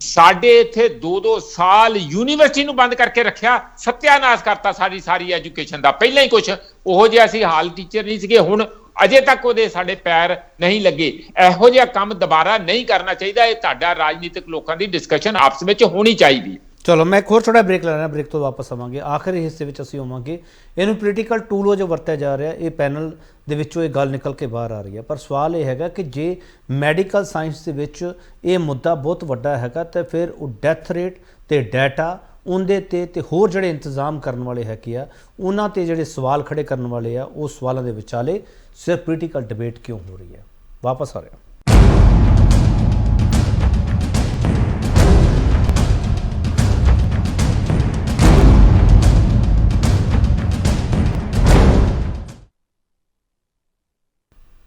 ਸਾਡੇ ਇੱਥੇ 2-2 ਸਾਲ ਯੂਨੀਵਰਸਿਟੀ ਨੂੰ ਬੰਦ ਕਰਕੇ ਰੱਖਿਆ, ਸਤਿਆਨਾਸ਼ ਕਰਤਾ ਸਾਰੀ ਐਜੂਕੇਸ਼ਨ ਦਾ। ਪਹਿਲਾਂ ਹੀ ਕੁਝ ਉਹੋ ਜਿਹਾ ਸੀ, ਹਾਲ ਟੀਚਰ ਨਹੀਂ ਸੀਗੇ, ਹੁਣ ਅਜੇ ਤੱਕ ਉਹਦੇ ਸਾਡੇ ਪੈਰ ਨਹੀਂ ਲੱਗੇ। ਇਹੋ ਜਿਹਾ ਕੰਮ ਦੁਬਾਰਾ ਨਹੀਂ ਕਰਨਾ ਚਾਹੀਦਾ। ਇਹ ਤੁਹਾਡਾ ਰਾਜਨੀਤਿਕ ਲੋਕਾਂ ਦੀ ਡਿਸਕਸ਼ਨ ਆਪਸ ਵਿੱਚ ਹੋਣੀ ਚਾਹੀਦੀ। ਚਲੋ ਮੈਂ ਇੱਕ ਹੋਰ ਛੋਟਾ ਬ੍ਰੇਕ ਲੈਣਾ, ਬ੍ਰੇਕ ਤੋਂ ਵਾਪਸ ਆਵਾਂਗੇ। ਆਖਰੀ ਹਿੱਸੇ ਵਿੱਚ ਅਸੀਂ ਹੋਵਾਂਗੇ ਇਹਨੂੰ ਪੋਲੀਟੀਕਲ ਟੂਲ ਜੋ ਵਰਤਿਆ ਜਾ ਰਿਹਾ, ਇਹ ਪੈਨਲ ਦੇ ਵਿੱਚੋਂ ਇਹ ਗੱਲ ਨਿਕਲ ਕੇ ਬਾਹਰ ਆ ਰਹੀ ਹੈ। ਪਰ ਸਵਾਲ ਇਹ ਹੈਗਾ ਕਿ ਜੇ ਮੈਡੀਕਲ ਸਾਇੰਸ ਦੇ ਵਿੱਚ ਇਹ ਮੁੱਦਾ ਬਹੁਤ ਵੱਡਾ ਹੈਗਾ ਤਾਂ ਫਿਰ ਉਹ ਡੈਥ ਰੇਟ ਤੇ ਡਾਟਾ ਉਹਦੇ ਤੇ ਹੋਰ ਜਿਹੜੇ ਇੰਤਜ਼ਾਮ ਕਰਨ ਵਾਲੇ ਹੈਗੇ ਆ, ਉਹਨਾਂ ਤੇ ਜਿਹੜੇ ਸਵਾਲ ਖੜੇ ਕਰਨ ਵਾਲੇ ਆ, ਉਹ ਸਵਾਲਾਂ ਦੇ ਵਿਚਾਲੇ ਸਿਰਫ ਪੋਲੀਟੀਕਲ ਡਿਬੇਟ ਕਿਉਂ ਹੋ ਰਹੀ ਹੈ? ਵਾਪਸ ਆ ਰਿਹਾ।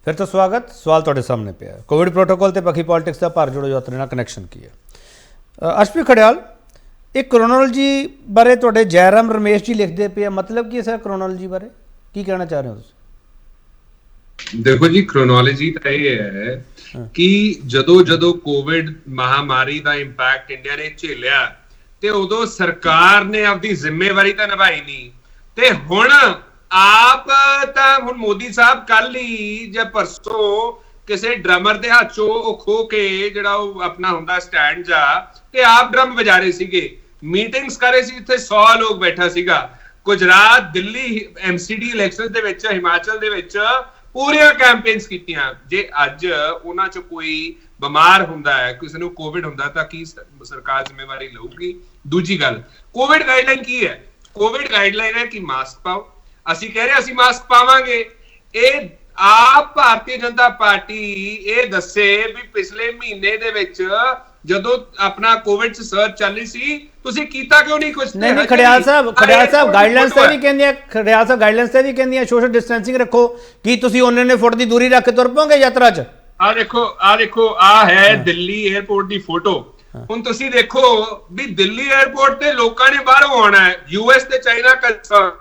फिर तो स्वागत। सवाल ਤੁਹਾਡੇ ਸਾਹਮਣੇ ਪਿਆ ਹੈ, ਕੋਵਿਡ प्रोटोकॉल ਤੇ ਪੱਖੀ ਪॉलिटिक्स ਦਾ ਭਾਰਤ ਜੋੜੋ ਯਾਤਰਾ ਨਾਲ ਕਨੈਕਸ਼ਨ ਕੀ ਹੈ? ਅਸ਼ਪੀ ਖੜਿਆਲ, ਇਹ ਕ੍ਰੋਨੋਲੋਜੀ ਬਾਰੇ ਤੁਹਾਡੇ ਜੈਰਾਮ ਰਮੇਸ਼ ਜੀ ਲਿਖਦੇ ਪਏ, ਮਤਲਬ ਕੀ ਹੈ ਸਰ ਕ੍ਰੋਨੋਲੋਜੀ ਬਾਰੇ ਕੀ ਕਹਿਣਾ ਚਾਹ ਰਹੇ ਹੋ ਤੁਸੀਂ? ਦੇਖੋ ਜੀ, ਕ੍ਰੋਨੋਲੋਜੀ ਤਾਂ ਇਹ ਹੈ ਕਿ ਜਦੋਂ ਕੋਵਿਡ ਮਹਾਮਾਰੀ ਦਾ ਇੰਪੈਕਟ ਇੰਡੀਆ ਨੇ ਝੇਲਿਆ ਤੇ ਉਦੋਂ ਸਰਕਾਰ ਨੇ ਆਪਣੀ ਜ਼ਿੰਮੇਵਾਰੀ ਤਾਂ ਨਿਭਾਈ ਨਹੀਂ, ਤੇ ਹੁਣ ਆਪ ਤਾਂ ਹੁਣ ਮੋਦੀ ਸਾਹਿਬ ਕੱਲ ਹੀ ਜਾਂ ਪਰਸੋਂ ਕਿਸੇ ਡਰਮਰ ਦੇ ਹੱਥ ਚੋਂ ਉਹ ਖੋ ਕੇ ਜਿਹੜਾ ਉਹ ਆਪਣਾ ਹੁੰਦਾ ਸਟੈਂਡ ਜਾ ਤੇ ਆਪ ਡਰਮ ਵਜਾ ਰਹੇ ਸੀਗੇ, ਮੀਟਿੰਗਸ ਕਰ ਰਹੇ ਸੀ, ਇੱਥੇ 100 ਲੋਕ ਬੈਠਾ ਸੀਗਾ। ਗੁਜਰਾਤ, ਦਿੱਲੀ MCD ਇਲੈਕਸ਼ਨ ਦੇ ਵਿੱਚ, ਹਿਮਾਚਲ ਦੇ ਵਿੱਚ ਪੂਰੀਆਂ ਕੈਂਪੇਨਸ ਕੀਤੀਆਂ। ਜੇ ਅੱਜ ਉਹਨਾਂ ਚ ਕੋਈ ਬਿਮਾਰ ਹੁੰਦਾ ਹੈ, ਕਿਸੇ ਨੂੰ ਕੋਵਿਡ ਹੁੰਦਾ, ਤਾਂ ਕੀ ਸਰਕਾਰ ਜ਼ਿੰਮੇਵਾਰੀ ਲਊਗੀ? ਦੂਜੀ ਗੱਲ, ਕੋਵਿਡ ਗਾਈਡਲਾਈਨ ਕੀ ਹੈ? ਕੋਵਿਡ ਗਾਈਡਲਾਈਨ ਹੈ ਕਿ ਮਾਸਕ ਪਾਓ। ਅਸੀਂ ਕਹਿ ਰਹੇ ਅਸੀਂ ਮਾਸਕ ਪਾਵਾਂਗੇ, ਇਹ ਆਪ ਭਾਰਤੀ ਜਨਤਾ ਪਾਰਟੀ ਇਹ ਦੱਸੇ ਵੀ ਪਿਛਲੇ ਮਹੀਨੇ ਦੇ ਵਿੱਚ ਜਦੋਂ ਆਪਣਾ ਕੋਵਿਡ ਚ ਸਰਚ ਚੱਲ ਰਹੀ ਸੀ ਤੁਸੀਂ ਕੀਤਾ ਕਿਉਂ ਨਹੀਂ ਕੁਝ? ਨਹੀਂ ਖੜਿਆਲ ਸਾਹਿਬ ਗਾਈਡਲਾਈਨਸ ਤੇ ਵੀ ਕਹਿੰਦੀਆਂ, ਖੜਿਆਲ ਸਾਹਿਬ ਗਾਈਡਲਾਈਨਸ ਤੇ ਵੀ ਕਹਿੰਦੀਆਂ ਸੋਸ਼ਲ ਡਿਸਟੈਂਸਿੰਗ ਰੱਖੋ। ਕੀ ਤੁਸੀਂ ਉਹਨੇ ਫੁੱਟ ਦੀ ਦੂਰੀ ਰੱਖ ਕੇ ਤੁਰ ਪਓਗੇ ਯਾਤਰਾ 'ਚ? ਆ ਦੇਖੋ ਆ ਹੈ ਦਿੱਲੀ 에ਅਰਪੋਰਟ ਦੀ ਫੋਟੋ। ਹੁਣ ਤੁਸੀਂ ਦੇਖੋ ਵੀ ਦਿੱਲੀ 에ਅਰਪੋਰਟ ਤੇ ਲੋਕਾਂ ਨੇ ਬਾਹਰੋਂ ਆਉਣਾ ਹੈ, ਯੂਐਸ ਤੇ ਚਾਈਨਾ ਕੰਸਰਨ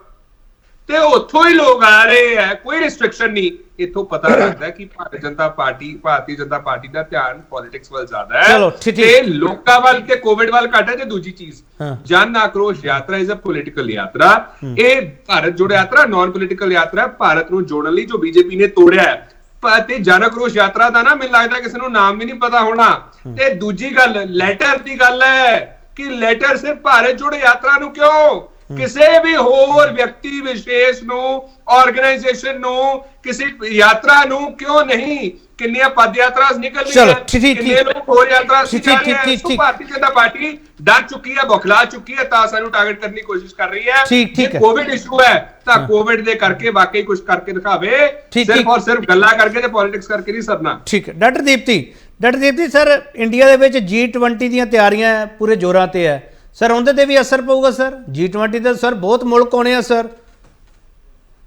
ਤੇ ਉੱਥੋਂ ਹੀ ਲੋਕ ਆ ਰਹੇ ਹੈ, ਕੋਈ ਰਿਸਟ੍ਰਿਕਸ਼ਨ ਨਹੀਂ। ਇੱਥੋਂ ਪਤਾ ਲੱਗਦਾ ਕਿ ਭਾਰਤੀ ਜਨਤਾ ਪਾਰਟੀ ਦਾ ਧਿਆਨ ਪੋਲਿਟਿਕਸ ਵੱਲ ਜ਼ਿਆਦਾ ਹੈ ਤੇ ਲੋਕਾਂ ਵੱਲ ਤੇ ਕੋਵਿਡ ਵੱਲ ਘੱਟ ਹੈ। ਤੇ ਦੂਜੀ ਚੀਜ਼, ਜਨ ਆਕਰੋਸ਼ ਯਾਤਰਾ ਇਜ਼ ਅ ਪੋਲਿਟੀਕਲ ਯਾਤਰਾ। ਇਹ ਭਾਰਤ ਜੋੜੋ ਯਾਤਰਾ ਨਾਨ ਪੋਲਿਟੀਕਲ ਯਾਤਰਾ। ਭਾਰਤ ਨੂੰ ਜੋੜਨ ਲਈ ਜੋ ਬੀਜੇਪੀ ਨੇ ਤੋੜਿਆ ਹੈ, ਤੇ ਜਨ ਆਕਰੋਸ਼ ਯਾਤਰਾ ਦਾ ਨਾ ਮੈਨੂੰ ਲੱਗਦਾ ਕਿਸੇ ਨੂੰ ਨਾਮ ਵੀ ਨਹੀਂ ਪਤਾ ਹੋਣਾ। ਤੇ ਦੂਜੀ ਗੱਲ ਲੈਟਰ ਦੀ ਗੱਲ ਹੈ ਕਿ ਲੈਟਰ ਸਿਰਫ ਭਾਰਤ ਜੋੜੋ ਯਾਤਰਾ ਨੂੰ ਕਿਉਂ, ਕਿਸੇ ਵੀ ਹੋਰ ਵਿਅਕਤੀ ਵਿਸ਼ੇਸ਼ ਨੂੰ, ਆਰਗੇਨਾਈਜੇਸ਼ਨ ਨੂੰ, ਕਿਸੇ ਯਾਤਰਾ ਨੂੰ ਕਿਉਂ ਨਹੀਂ? ਕਿੰਨੀਆਂ ਪਦ ਯਾਤਰਾ ਨਿਕਲ ਰਹੀਆਂ, ਕਿੰਨੇ ਲੋਕ ਹੋਰ ਯਾਤਰਾ ਜਾ ਰਹੇ ਹਨ। ਭਾਰਤੀ ਜਨਤਾ ਪਾਰਟੀ ਡਰ ਚੁੱਕੀ ਹੈ, ਬੌਖਲਾ ਚੁੱਕੀ ਹੈ, ਤਾਂ ਸਾਨੂੰ ਟਾਰਗੇਟ ਕਰਨ ਦੀ ਕੋਸ਼ਿਸ਼ ਕਰ ਰਹੀ ਹੈ। ਜੇ ਕੋਵਿਡ ਇਸ਼ੂ ਹੈ ਤਾਂ ਕੋਵਿਡ ਦੇ ਕਰਕੇ ਵਾਕਈ ਕੁਝ ਕਰਕੇ ਦਿਖਾਵੇ, ਸਿਰਫ ਔਰ ਸਿਰਫ ਗੱਲਾਂ ਕਰਕੇ ਤੇ ਪੋਲਿਟਿਕਸ ਕਰਕੇ ਨਹੀਂ ਸਰਨਾ। ਠੀਕ ਹੈ ਡਾਕਟਰ ਦੀਪਤੀ ਸਰ, ਇੰਡੀਆ ਦੇ ਵਿੱਚ G20 ਦੀਆਂ ਤਿਆਰੀਆਂ ਪੂਰੇ ਜ਼ੋਰਾਂ ਤੇ ਹੈ ਸਰ, ਉਹਦੇ ਤੇ ਵੀ ਅਸਰ ਪਊਗਾ ਸਰ? G20 ਤੇ ਸਰ ਬਹੁਤ ਮੁਲਕ ਆਉਣੇ ਆ ਸਰ।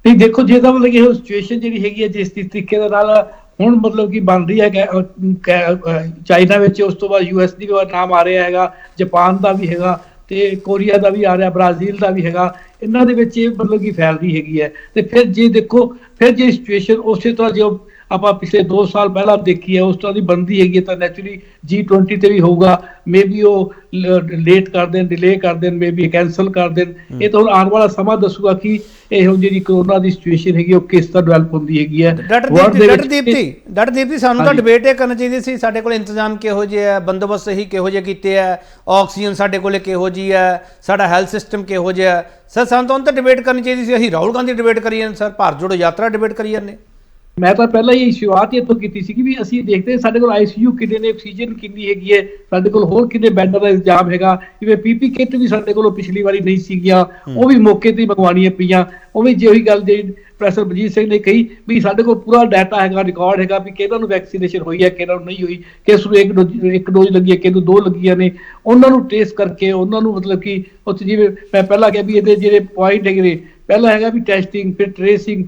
ਨਹੀਂ ਦੇਖੋ, ਜੇ ਤਾਂ ਮਤਲਬ ਕਿ ਉਹ ਸਿਚੁਏਸ਼ਨ ਜਿਹੜੀ ਹੈਗੀ ਹੈ ਜਿਸ ਤਰੀਕੇ ਦੇ ਨਾਲ ਹੁਣ ਮਤਲਬ ਕਿ ਬਣ ਰਹੀ ਹੈ ਚਾਈਨਾ ਵਿੱਚ, ਉਸ ਤੋਂ ਬਾਅਦ US ਦੀ ਵੀ ਨਾਮ ਆ ਰਿਹਾ ਹੈਗਾ, ਜਾਪਾਨ ਦਾ ਵੀ ਹੈਗਾ ਤੇ ਕੋਰੀਆ ਦਾ ਵੀ ਆ ਰਿਹਾ, ਬ੍ਰਾਜ਼ੀਲ ਦਾ ਵੀ ਹੈਗਾ। ਇਹਨਾਂ ਦੇ ਵਿੱਚ ਇਹ ਮਤਲਬ ਕਿ ਫੈਲ ਰਹੀ ਹੈਗੀ ਹੈ। ਤੇ ਫਿਰ ਜੇ ਦੇਖੋ, ਫਿਰ ਜੇ ਸਿਚੁਏਸ਼ਨ ਉਸੇ ਤਰ੍ਹਾਂ ਜੋ ਆਪਾਂ ਪਿਛਲੇ 2 ਸਾਲ ਪਹਿਲਾਂ ਦੇਖੀ ਹੈ ਉਸ ਤਰ੍ਹਾਂ ਦੀ ਬਣਦੀ ਹੈਗੀ ਤਾਂ ਨੈਚੁਰਲੀ G20 ਤੇ ਵੀ ਹੋਊਗਾ। ਮੇਬੀ ਉਹ ਲੇਟ ਕਰ ਦੇਣ, ਡਿਲੇ ਕਰ ਦੇਣ, ਮੇਬੀ ਕੈਂਸਲ ਕਰ ਦੇਣ। ਇਹ ਤਾਂ ਹੁਣ ਆਉਣ ਵਾਲਾ ਸਮਾਂ ਦੱਸੂਗਾ ਕਿ ਇਹ ਹੁਣ ਜਿਹੜੀ ਕਰੋਨਾ ਦੀ ਸਿਚੁਏਸ਼ਨ ਹੈਗੀ ਉਹ ਕਿਸ ਤਰ੍ਹਾਂ ਡਿਵੈਲਪ ਹੁੰਦੀ ਹੈਗੀ ਹੈ। ਡਾਕਟਰ ਦੀਪਤੀ ਸਾਨੂੰ ਤਾਂ ਡਿਬੇਟ ਇਹ ਕਰਨੀ ਚਾਹੀਦੀ ਸੀ, ਸਾਡੇ ਕੋਲ ਇੰਤਜ਼ਾਮ ਕਿਹੋ ਜਿਹੇ ਹੈ, ਬੰਦੋਬਸਤ ਹੀ ਕਿਹੋ ਜਿਹੇ ਕੀਤੇ ਹੈ, ਆਕਸੀਜਨ ਸਾਡੇ ਕੋਲ ਕਿਹੋ ਜਿਹੀ ਹੈ, ਸਾਡਾ ਹੈਲਥ ਸਿਸਟਮ ਕਿਹੋ ਜਿਹਾ ਹੈ ਸਰ। ਸਾਨੂੰ ਤਾਂ ਡਿਬੇਟ ਕਰਨੀ ਚਾਹੀਦੀ ਸੀ। ਅਸੀਂ ਰਾਹੁਲ ਗਾਂਧੀ ਡਿਬੇਟ ਕਰੀ ਜਾਂਦੇ ਸਰ, ਭਾਰਤ ਜੋੜੋ ਯਾਤਰਾ ਡਿਬੇਟ ਕਰੀ ਜਾਂਦੇ। ਮੈਂ ਤਾਂ ਪਹਿਲਾਂ ਹੀ ਸ਼ੁਰੂਆਤ ਹੀ ਇੱਥੋਂ ਕੀਤੀ ਸੀ ਵੀ ਅਸੀਂ ਦੇਖਦੇ ਸਾਡੇ ਕੋਲ ICU ਕਿੰਨੇ ਨੇ, ਆਕਸੀਜਨ ਕਿੰਨੀ ਹੈਗੀ ਹੈ, ਸਾਡੇ ਕੋਲ ਹੋਰ ਕਿੰਨੇ ਬੈੱਡਾਂ ਦਾ ਇੰਤਜ਼ਾਮ ਹੈਗਾ। ਜਿਵੇਂ PP ਕਿੱਟ ਵੀ ਸਾਡੇ ਕੋਲੋਂ ਪਿਛਲੀ ਵਾਰੀ ਨਹੀਂ ਸੀਗੀਆਂ, ਉਹ ਵੀ ਮੌਕੇ ਤੇ ਮੰਗਵਾਉਣੀਆਂ ਪਈਆਂ। ਉਹ ਵੀ ਜੇ ਉਹੀ ਗੱਲ ਜੇ ਪ੍ਰੋਫੈਸਰ ਬਲਜੀਤ ਸਿੰਘ ਨੇ ਕਹੀ ਵੀ ਸਾਡੇ ਕੋਲ ਪੂਰਾ ਡਾਟਾ ਹੈਗਾ, ਰਿਕਾਰਡ ਹੈਗਾ ਵੀ ਕਿਹਨਾਂ ਨੂੰ ਵੈਕਸੀਨੇਸ਼ਨ ਹੋਈ ਹੈ, ਕਿਹਨਾਂ ਨੂੰ ਨਹੀਂ ਹੋਈ, ਕਿਸ ਨੂੰ ਇੱਕ ਡੋਜ਼ ਲੱਗੀ ਹੈ, ਕਿਸ ਨੂੰ 2 ਲੱਗੀਆਂ ਨੇ, ਉਹਨਾਂ ਨੂੰ ਟ੍ਰੇਸ ਕਰਕੇ ਉਹਨਾਂ ਨੂੰ ਮਤਲਬ ਕਿ ਉੱਥੇ ਜਿਵੇਂ ਮੈਂ ਪਹਿਲਾਂ ਕਿਹਾ ਵੀ ਇਹਦੇ ਜਿਹੜੇ ਪੁਆਇੰਟ ਹੈਗੇ ਨੇ, ਪਹਿਲਾਂ ਹੈਗਾ ਵੀ ਟੈਸਟਿੰਗ, ਫਿਰ ਟ੍ਰੇਸਿੰਗ,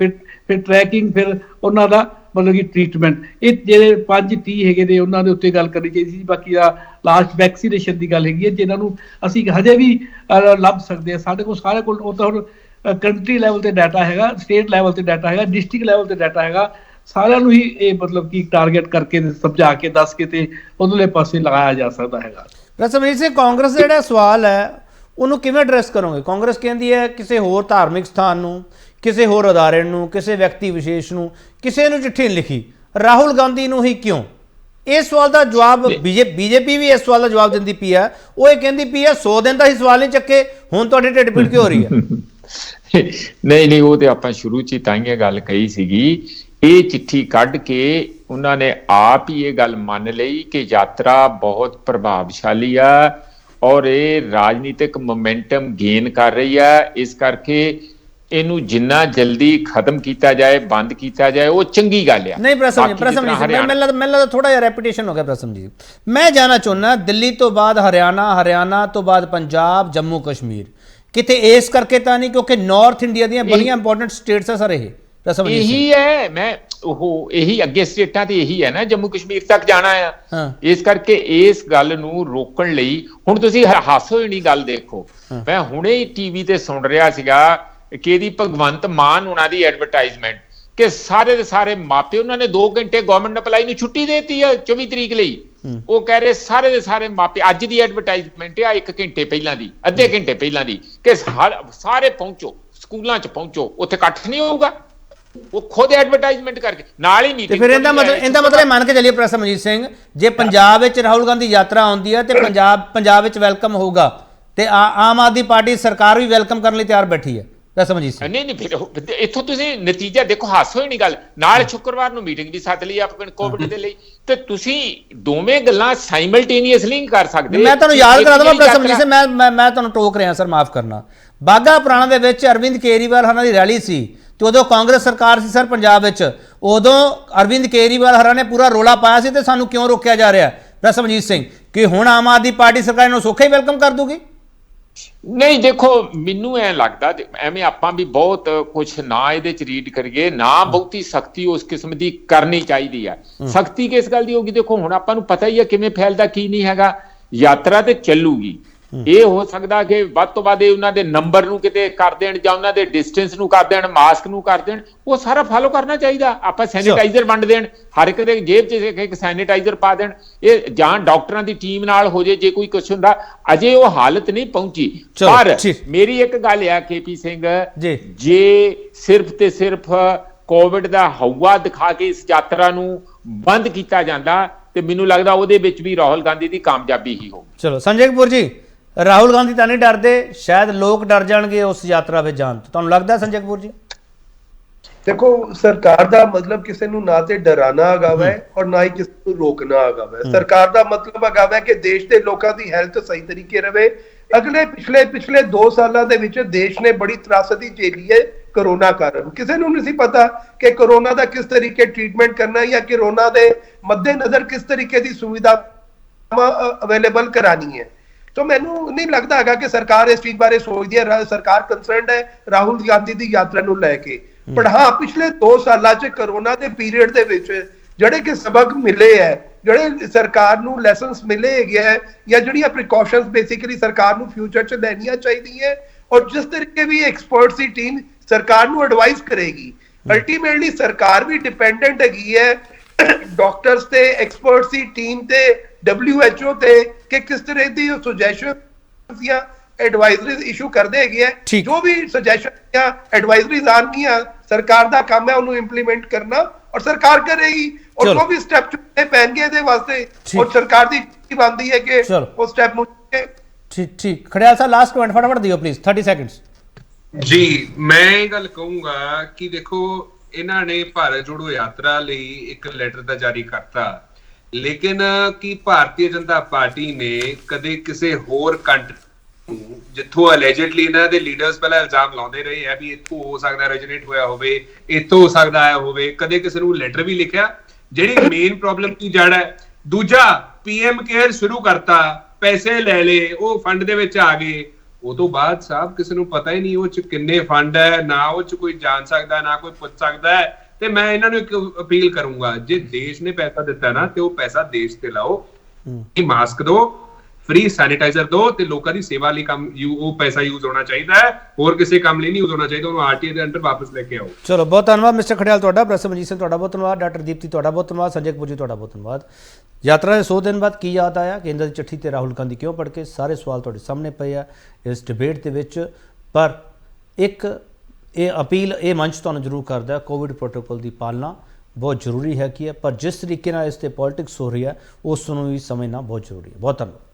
ਫਿਰ ਟਰੈਕਿੰਗ, ਫਿਰ ਉਹਨਾਂ ਦਾ ਮਤਲਬ ਕਿ ਟ੍ਰੀਟਮੈਂਟ। ਇਹ ਜਿਹੜੇ 5T ਹੈਗੇ ਨੇ ਉਹਨਾਂ ਦੇ ਉੱਤੇ ਗੱਲ ਕਰਨੀ ਚਾਹੀਦੀ ਸੀ। ਬਾਕੀ ਆ ਲਾਸਟ ਵੈਕਸੀਨੇਸ਼ਨ ਦੀ ਗੱਲ ਹੈਗੀ ਹੈ ਜਿਹਨਾਂ ਨੂੰ ਅਸੀਂ ਹਜੇ ਵੀ ਲੱਭ ਸਕਦੇ ਹਾਂ। ਸਾਡੇ ਕੋਲ ਸਾਰੇ ਕੋਲ ਉਹ ਤਾਂ ਹੁਣ ਕੰਟਰੀ ਲੈਵਲ ਤੇ ਡਾਟਾ ਹੈਗਾ, ਸਟੇਟ ਲੈਵਲ ਤੇ ਡਾਟਾ ਹੈਗਾ, ਡਿਸਟ੍ਰਿਕਟ ਲੈਵਲ ਤੇ ਡਾਟਾ ਹੈਗਾ। ਸਾਰਿਆਂ ਨੂੰ ਹੀ ਇਹ ਮਤਲਬ ਕਿ ਟਾਰਗੇਟ ਕਰਕੇ ਸਮਝਾ ਕੇ ਦੱਸ ਕੇ ਤੇ ਉਧਰਲੇ ਪਾਸੇ ਲਗਾਇਆ ਜਾ ਸਕਦਾ ਹੈਗਾ। ਰਸਮਜੀਤ ਸਿੰਘ, ਕਾਂਗਰਸ ਦਾ ਜਿਹੜਾ ਸਵਾਲ ਹੈ ਉਹਨੂੰ ਕਿਵੇਂ ਐਡਰੈਸ ਕਰੋਗੇ? ਕਾਂਗਰਸ ਕਹਿੰਦੀ ਹੈ ਕਿਸੇ ਹੋਰ ਧਾਰਮਿਕ ਸਥਾਨ ਨੂੰ, ਕਿਸੇ ਹੋਰ ਅਦਾਰੇ ਨੂੰ, ਕਿਸੇ ਵਿਅਕਤੀ ਵਿਸ਼ੇਸ਼ ਨੂੰ, ਕਿਸੇ ਨੂੰ ਚਿੱਠੀ ਨਹੀਂ ਲਿਖੀ, ਰਾਹੁਲ ਗਾਂਧੀ ਨੂੰ ਹੀ ਕਿਉਂ? ਇਸ ਸਵਾਲ ਦਾ ਜਵਾਬ ਬੀਜੇਪੀ ਵੀ ਇਸ ਸਵਾਲ ਦਾ ਜਵਾਬ ਦਿੰਦੀ ਪਈ ਹੈ। ਉਹ ਇਹ ਕਹਿੰਦੀ ਪਈ ਹੈ 100 ਦਿਨ ਦਾ ਹੀ ਸਵਾਲ ਨਹੀਂ ਚੱਕੇ, ਹੁਣ ਤੁਹਾਡੀ ਢਿੱਡ ਪੀੜ ਕਿਉਂ ਹੋ ਰਹੀ ਹੈ? ਨਹੀਂ ਉਹ ਤੇ ਆਪਾਂ ਸ਼ੁਰੂ ਚ ਹੀ ਤਾਂ ਇਹ ਗੱਲ ਕਹੀ ਸੀਗੀ। ਇਹ ਚਿੱਠੀ ਕੱਢ ਕੇ ਉਹਨਾਂ ਨੇ ਆਪ ਹੀ ਇਹ ਗੱਲ ਮੰਨ ਲਈ ਕਿ ਯਾਤਰਾ ਬਹੁਤ ਪ੍ਰਭਾਵਸ਼ਾਲੀ ਆ ਔਰ ਇਹ ਰਾਜਨੀਤਿਕ ਮੋਮੈਂਟਮ ਗੇਨ ਕਰ ਰਹੀ ਆ। ਇਸ ਕਰਕੇ ਇਹਨੂੰ ਜਿੰਨਾ ਜਲਦੀ ਖਤਮ ਕੀਤਾ ਜਾਏ, ਬੰਦ ਕੀਤਾ ਜਾਏ, ਉਹ ਚੰਗੀ ਗੱਲ ਆ। ਨਹੀਂ ਪ੍ਰਸਮ ਜੀ ਮੈਨੂੰ ਲੱਗਦਾ ਥੋੜਾ ਜਿਹਾ ਰੈਪੀਟੇਸ਼ਨ ਹੋ ਗਿਆ ਪ੍ਰਸਮ ਜੀ। ਮੈਂ ਜਾਣਾ ਚਾਹੁੰਦਾ ਦਿੱਲੀ ਤੋਂ ਬਾਅਦ ਹਰਿਆਣਾ ਤੋਂ ਬਾਅਦ ਪੰਜਾਬ, ਜੰਮੂ ਕਸ਼ਮੀਰ, ਕਿਤੇ ਇਸ ਕਰਕੇ ਤਾਂ ਨਹੀਂ ਕਿਉਂਕਿ ਨਾਰਥ ਇੰਡੀਆ ਦੀਆਂ ਬੜੀਆਂ ਇੰਪੋਰਟੈਂਟ ਸਟੇਟਸ ਆ ਸਰ ਇਹ? ਇਹੀ ਹੈ, ਮੈਂ ਉਹ ਇਹੀ ਅੱਗੇ ਸਟੇਟਾਂ ਤੇ ਇਹੀ ਹੈ ਨਾ, ਜੰਮੂ ਕਸ਼ਮੀਰ ਤੱਕ ਜਾਣਾ ਆ। ਇਸ ਕਰਕੇ ਇਸ ਗੱਲ ਨੂੰ ਰੋਕਣ ਲਈ ਹੁਣ ਤੁਸੀਂ ਹਾਸੋ ਹੀ ਨਹੀਂ ਗੱਲ ਦੇਖੋ। ਮੈਂ ਹੁਣੇ ਹੀ TV ਤੇ ਸੁਣ ਰਿਹਾ ਸੀਗਾ ਕਿ ਇਹਦੀ ਭਗਵੰਤ ਮਾਨ ਉਹਨਾਂ ਦੀ ਐਡਵਰਟਾਈਜ਼ਮੈਂਟ ਕਿ ਸਾਰੇ ਦੇ ਸਾਰੇ ਮਾਪੇ, ਉਹਨਾਂ ਨੇ 2 ਘੰਟੇ ਗਵਰਨਮੈਂਟ ਐਮਪਲਾਈ ਨੂੰ ਛੁੱਟੀ ਦੇਤੀ ਆ 24 ਤਰੀਕ ਲਈ। ਉਹ ਕਹਿ ਰਹੇ ਸਾਰੇ ਦੇ ਸਾਰੇ ਮਾਪੇ, ਅੱਜ ਦੀ ਐਡਵਰਟਾਈਜ਼ਮੈਂਟ ਆ 1 ਘੰਟੇ ਪਹਿਲਾਂ ਦੀ, ਅੱਧੇ ਘੰਟੇ ਪਹਿਲਾਂ ਦੀ, ਕਿ ਸਾਰੇ ਪਹੁੰਚੋ, ਸਕੂਲਾਂ 'ਚ ਪਹੁੰਚੋ, ਉੱਥੇ ਇਕੱਠ ਨਹੀਂ ਹੋਊਗਾ। ਉਹ ਖੁਦ ਐਡਵਰਟਾਈਜ਼ਮੈਂਟ ਕਰਕੇ ਨਾਲ ਹੀ ਮੀਟਿੰਗ। ਫਿਰ ਇਹਦਾ ਮਤਲਬ ਮੰਨ ਕੇ ਚੱਲੀਏ ਪ੍ਰਸਮਜੀਤ ਸਿੰਘ, ਜੇ ਪੰਜਾਬ ਵਿੱਚ ਰਾਹੁਲ ਗਾਂਧੀ ਯਾਤਰਾ ਆਉਂਦੀ ਹੈ ਤੇ ਪੰਜਾਬ ਵਿੱਚ ਵੈਲਕਮ ਹੋਊਗਾ ਤੇ ਆਮ ਆਦਮੀ ਪਾਰਟੀ ਸਰਕਾਰ ਵੀ ਵੈਲਕਮ ਕਰਨ ਲਈ ਤਿਆਰ ਬੈਠੀ ਹੈ ਪ੍ਰਸਮਜੀਤ ਸਿੰਘ। ਨਹੀਂ ਫਿਰ ਇੱਥੋਂ ਤੁਸੀਂ ਨਤੀਜਾ ਦੇਖੋ, ਹਾਸੋ ਹੀ ਨਹੀਂ ਗੱਲ। ਨਾਲ ਸ਼ੁੱਕਰਵਾਰ ਨੂੰ ਮੀਟਿੰਗ ਵੀ ਸੱਦ ਲਈ ਆਪਣੇ ਕੋਵਿਡ ਦੇ ਲਈ, ਤੇ ਤੁਸੀਂ ਦੋਵੇਂ ਗੱਲਾਂ ਸਾਈਮਲਟੇਨੀਅਸਲੀ ਨਹੀਂ ਕਰ ਸਕਦੇ। ਮੈਂ ਤੁਹਾਨੂੰ ਯਾਦ ਕਰਾ ਦਵਾਂ ਪ੍ਰਸਮਜੀਤ ਸਿੰਘ, ਮੈਂ ਤੁਹਾਨੂੰ ਟੋਕ ਰਿਹਾ ਸਰ, ਮਾਫ ਕਰਨਾ। ਬਾਘਾ ਪੁਰਾਣਾ ਦੇ ਵਿੱਚ ਅਰਵਿੰਦ ਕੇਜਰੀਵਾਲ ਹਨਾਂ ਦੀ ਰੈਲੀ ਸੀ ਤੇ ਉਦੋਂ ਕਾਂਗਰਸ ਸਰਕਾਰ ਸੀ ਸਰ ਪੰਜਾਬ ਵਿੱਚ, ਉਦੋਂ ਅਰਵਿੰਦ ਕੇਜਰੀਵਾਲ ਹਰਾਂ ਨੇ ਪੂਰਾ ਰੋਲਾ ਪਾਇਆ ਸੀ ਤੇ ਸਾਨੂੰ ਕਿਉਂ ਰੋਕਿਆ ਜਾ ਰਿਹਾ? ਰਸਮਜੀਤ ਸਿੰਘ, ਕਿ ਹੁਣ ਆਮ ਆਦਮੀ ਪਾਰਟੀ ਸਰਕਾਰ ਨੂੰ ਸੌਖਾ ਹੀ ਵੈਲਕਮ ਕਰ ਦੂਗੀ? ਨਹੀਂ ਦੇਖੋ, ਮੈਨੂੰ ਐ ਲੱਗਦਾ ਐਵੇਂ ਆਪਾਂ ਵੀ ਬਹੁਤ ਕੁਛ ਨਾ ਇਹਦੇ ਚ ਰੀਡ ਕਰੀਏ, ਨਾ ਬਹੁਤੀ ਸਖਤੀ ਉਸ ਕਿਸਮ ਦੀ ਕਰਨੀ ਚਾਹੀਦੀ ਹੈ। ਸਖਤੀ ਕਿਸ ਗੱਲ ਦੀ ਹੋਗੀ? ਦੇਖੋ ਹੁਣ ਆਪਾਂ ਨੂੰ ਪਤਾ ਹੀ ਹੈ ਕਿਵੇਂ ਫੈਲਦਾ ਕੀ ਨਹੀਂ ਹੈਗਾ। ਯਾਤਰਾ ਤੇ ਚੱਲੂਗੀ, ਇਹ ਹੋ ਸਕਦਾ ਕਿ ਵੱਧ ਤੋਂ ਵੱਧ ਉਹਨਾਂ ਦੇ ਨੰਬਰ ਨੂੰ ਕਿਤੇ ਕਰ ਦੇਣ ਜਾਂ ਉਹਨਾਂ ਦੇ ਡਿਸਟੈਂਸ ਨੂੰ ਕਰ ਦੇਣ, ਮਾਸਕ ਨੂੰ ਕਰ ਦੇਣ, ਉਹ ਸਾਰਾ ਫਾਲੋ ਕਰਨਾ ਚਾਹੀਦਾ। ਆਪਾਂ ਸੈਨੀਟਾਈਜ਼ਰ ਵੰਡ ਦੇਣ, ਹਰ ਇੱਕ ਦੇ ਜੇਬ 'ਚ ਇੱਕ ਸੈਨੀਟਾਈਜ਼ਰ ਪਾ ਦੇਣ, ਇਹ ਜਾਂ ਡਾਕਟਰਾਂ ਦੀ ਟੀਮ ਨਾਲ ਹੋ ਜੇ ਜੇ ਕੋਈ ਕੁਛ ਹੁੰਦਾ। ਅਜੇ ਉਹ ਹਾਲਤ ਨਹੀਂ ਪਹੁੰਚੀ। ਪਰ ਮੇਰੀ ਇੱਕ ਗੱਲ ਆ KP ਸਿੰਘ, ਜੇ ਸਿਰਫ ਤੇ ਸਿਰਫ ਕੋਵਿਡ ਦਾ ਹਵਾ ਦਿਖਾ ਕੇ ਇਸ ਯਾਤਰਾ ਨੂੰ ਬੰਦ ਕੀਤਾ ਜਾਂਦਾ ਤੇ ਮੈਨੂੰ ਲੱਗਦਾ ਉਹਦੇ ਵਿੱਚ ਵੀ ਰਾਹੁਲ ਗਾਂਧੀ ਦੀ ਕਾਮਯਾਬੀ ਹੀ ਹੋਊਗੀ। ਚਲੋ ਸੰਜੇ ਕਪੂਰ ਜੀ, ਰਾਹੁਲ ਗਾਂਧੀ ਤਾਂ ਨਹੀਂ ਡਰਦੇ, ਸ਼ਾਇਦ ਲੋਕ ਡਰ ਜਾਣਗੇ ਉਸ ਯਾਤਰਾ ਵਿੱਚ ਜਾਣ ਤੋਂ, ਤੁਹਾਨੂੰ ਲੱਗਦਾ ਸੰਜੇ ਕਪੂਰ ਜੀ? ਦੇਖੋ, ਸਰਕਾਰ ਦਾ ਮਤਲਬ ਕਿਸੇ ਨੂੰ ਨਾ ਤੇ ਡਰਾਣਾ ਹੈਗਾ ਵੈ ਔਰ ਨਾ ਹੀ ਕਿਸੇ ਨੂੰ ਰੋਕਣਾ ਹੈਗਾ ਵੈ। ਸਰਕਾਰ ਦਾ ਮਤਲਬ ਹੈਗਾ ਵੈ ਕਿ ਦੇਸ਼ ਦੇ ਲੋਕਾਂ ਦੀ ਹੈਲਥ ਸਹੀ ਤਰੀਕੇ ਰਵੇ। ਅਗਲੇ ਪਿਛਲੇ 2 ਸਾਲਾਂ ਦੇ ਵਿੱਚ ਦੇਸ਼ ਨੇ ਬੜੀ ਤਰਾਸਦੀ ਝੇਲੀ ਹੈ ਕੋਰੋਨਾ ਕਾਰਨ। ਕਿਸੇ ਨੂੰ ਨਹੀਂ ਸੀ ਪਤਾ ਕਿ ਕੋਰੋਨਾ ਦਾ ਕਿਸ ਤਰੀਕੇ ਟ੍ਰੀਟਮੈਂਟ ਕਰਨਾ ਹੈ ਜਾਂ ਕੋਰੋਨਾ ਦੇ ਮੱਦੇਨਜ਼ਰ ਕਿਸ ਤਰੀਕੇ ਦੀ ਸੁਵਿਧਾ ਅਵੇਲੇਬਲ ਕਰਾਣੀ ਹੈ। तो मैनू नहीं लगता है कि सरकार इस चीज बारे सोचती है। सरकार कंसर्नड है राहुल गांधी की यात्रा नूं लैके, पर हाँ पिछले 2 साल कोरोना के पीरियड दे विच जिहड़े कि सबक मिले है, जिहड़े सरकार नूं लैसन्स मिले है या जिहड़ियां प्रिकॉशनस बेसिकली सरकार नूं फ्यूचर च लैनियां चाहिए और जिस तरीके भी एक्सपर्ट्स की टीम सरकार नूं एडवाइस करेगी। अल्टीमेटली सरकार भी डिपेंडेंट है डॉक्टर्स ते एक्सपर्ट्स की टीम ते WHO ते कि किस तरह की सुजैशंस या एडवाइजरीज इशू करते हैं। जो भी सजेशन या एडवाइजरीज आनगियां सरकार दा काम है उन्हें इंप्लीमेंट करना और सरकार करेगी और जो भी स्टेप चुकने पैणगे इहदे वास्ते और सरकार दी बनदी है कि वो स्टेप ठीक। खड़ियाल साहब लास्ट पॉइंट फटाफट दियो प्लीज, 30 सेकंड्स जी। मैं ये गल कहूंगा कि देखो इन्हां ने भारत जोड़ो यात्रा लई एक लेटर दा जारी करता, लेकिन कि भारतीय जनता पार्टी ने कदे किसी होर कंट्री जिथों अलेजिडली इन्हां दे लीडर्स पहला इल्जाम लाउंदे रहे है भी इत्थों हो सकदा ओरिजिनेट होया होवे, इत्थों हो सकदा आया होवे, कदे किसी नूं लेटर भी लिखिया जिहड़ी मेन प्रॉब्लम की जड़ है। दूजा PM केयर शुरू करता, पैसे ले ले, वो फंड दे विच आ गए, उस तो बाद साहब किसी नूं पता ही नहीं वो च किन्ने फंड है, ना वो च कोई जान सकदा ना कोई पुछ सकदा है। ਤੇ ਮੈਂ ਇਹਨਾਂ ਨੂੰ ਇੱਕ ਅਪੀਲ ਕਰੂੰਗਾ, ਜੇ ਦੇਸ਼ ਨੇ ਪੈਸਾ ਦਿੱਤਾ ਨਾ ਤੇ ਉਹ ਪੈਸਾ ਦੇਸ਼ ਤੇ ਲਾਓ, ਮਾਸਕ ਦੋ, ਫ੍ਰੀ ਸੈਨੀਟਾਈਜ਼ਰ ਦੋ ਤੇ ਲੋਕਾਂ ਦੀ ਸੇਵਾ ਲਈ ਕੰਮ ਉਹ ਪੈਸਾ ਯੂਜ਼ ਹੋਣਾ ਚਾਹੀਦਾ ਹੈ, ਹੋਰ ਕਿਸੇ ਕੰਮ ਲਈ ਨਹੀਂ ਯੂਜ਼ ਹੋਣਾ ਚਾਹੀਦਾ। ਉਹਨੂੰ RTI ਦੇ ਅੰਡਰ ਵਾਪਸ ਲੈ ਕੇ ਆਓ। ਚਲੋ ਬਹੁਤ ਧੰਨਵਾਦ ਮਿਸਟਰ ਖੜਿਆਲ ਤੁਹਾਡਾ, ਰਸਮਜੀਤ ਸਿੰਘ ਤੁਹਾਡਾ ਬਹੁਤ ਧੰਨਵਾਦ, ਡਾਕਟਰ ਦੀਪਤੀ ਤੁਹਾਡਾ ਬਹੁਤ ਧੰਨਵਾਦ, ਸੰਜੇ ਕਪੂਰ ਜੀ ਤੁਹਾਡਾ ਬਹੁਤ ਧੰਨਵਾਦ। ਯਾਤਰਾ ਦੇ 100 ਦਿਨ ਬਾਅਦ ਕੀ ਯਾਦ ਆਇਆ, ਕੇਂਦਰ ਦੀ ਚਿੱਠੀ ਤੇ ਰਾਹੁਲ ਗਾਂਧੀ ਕਿਉਂ ਪੜ੍ਹ ਕੇ, ਸਾਰੇ ਸਵਾਲ ਤੁਹਾਡੇ ਸਾਹਮਣੇ ਪਏ ਆ ਇਸ ਡਿਬੇਟ ਦੇ ਵਿੱਚ। ਪਰ ਇੱਕ ਇਹ ਅਪੀਲ ਇਹ ਮੰਚ ਤੁਹਾਨੂੰ ਜ਼ਰੂਰ ਕਰਦਾ, ਕੋਵਿਡ ਪ੍ਰੋਟੋਕੋਲ ਦੀ ਪਾਲਣਾ ਬਹੁਤ ਜ਼ਰੂਰੀ ਹੈ ਪਰ ਜਿਸ ਤਰੀਕੇ ਨਾਲ ਇਸ ਤੇ ਪੋਲਿਟਿਕਸ ਹੋ ਰਹੀ ਹੈ ਉਸ ਨੂੰ ਵੀ ਸਮਝਣਾ ਬਹੁਤ ਜ਼ਰੂਰੀ ਹੈ। ਬਹੁਤ ਧੰਨਵਾਦ।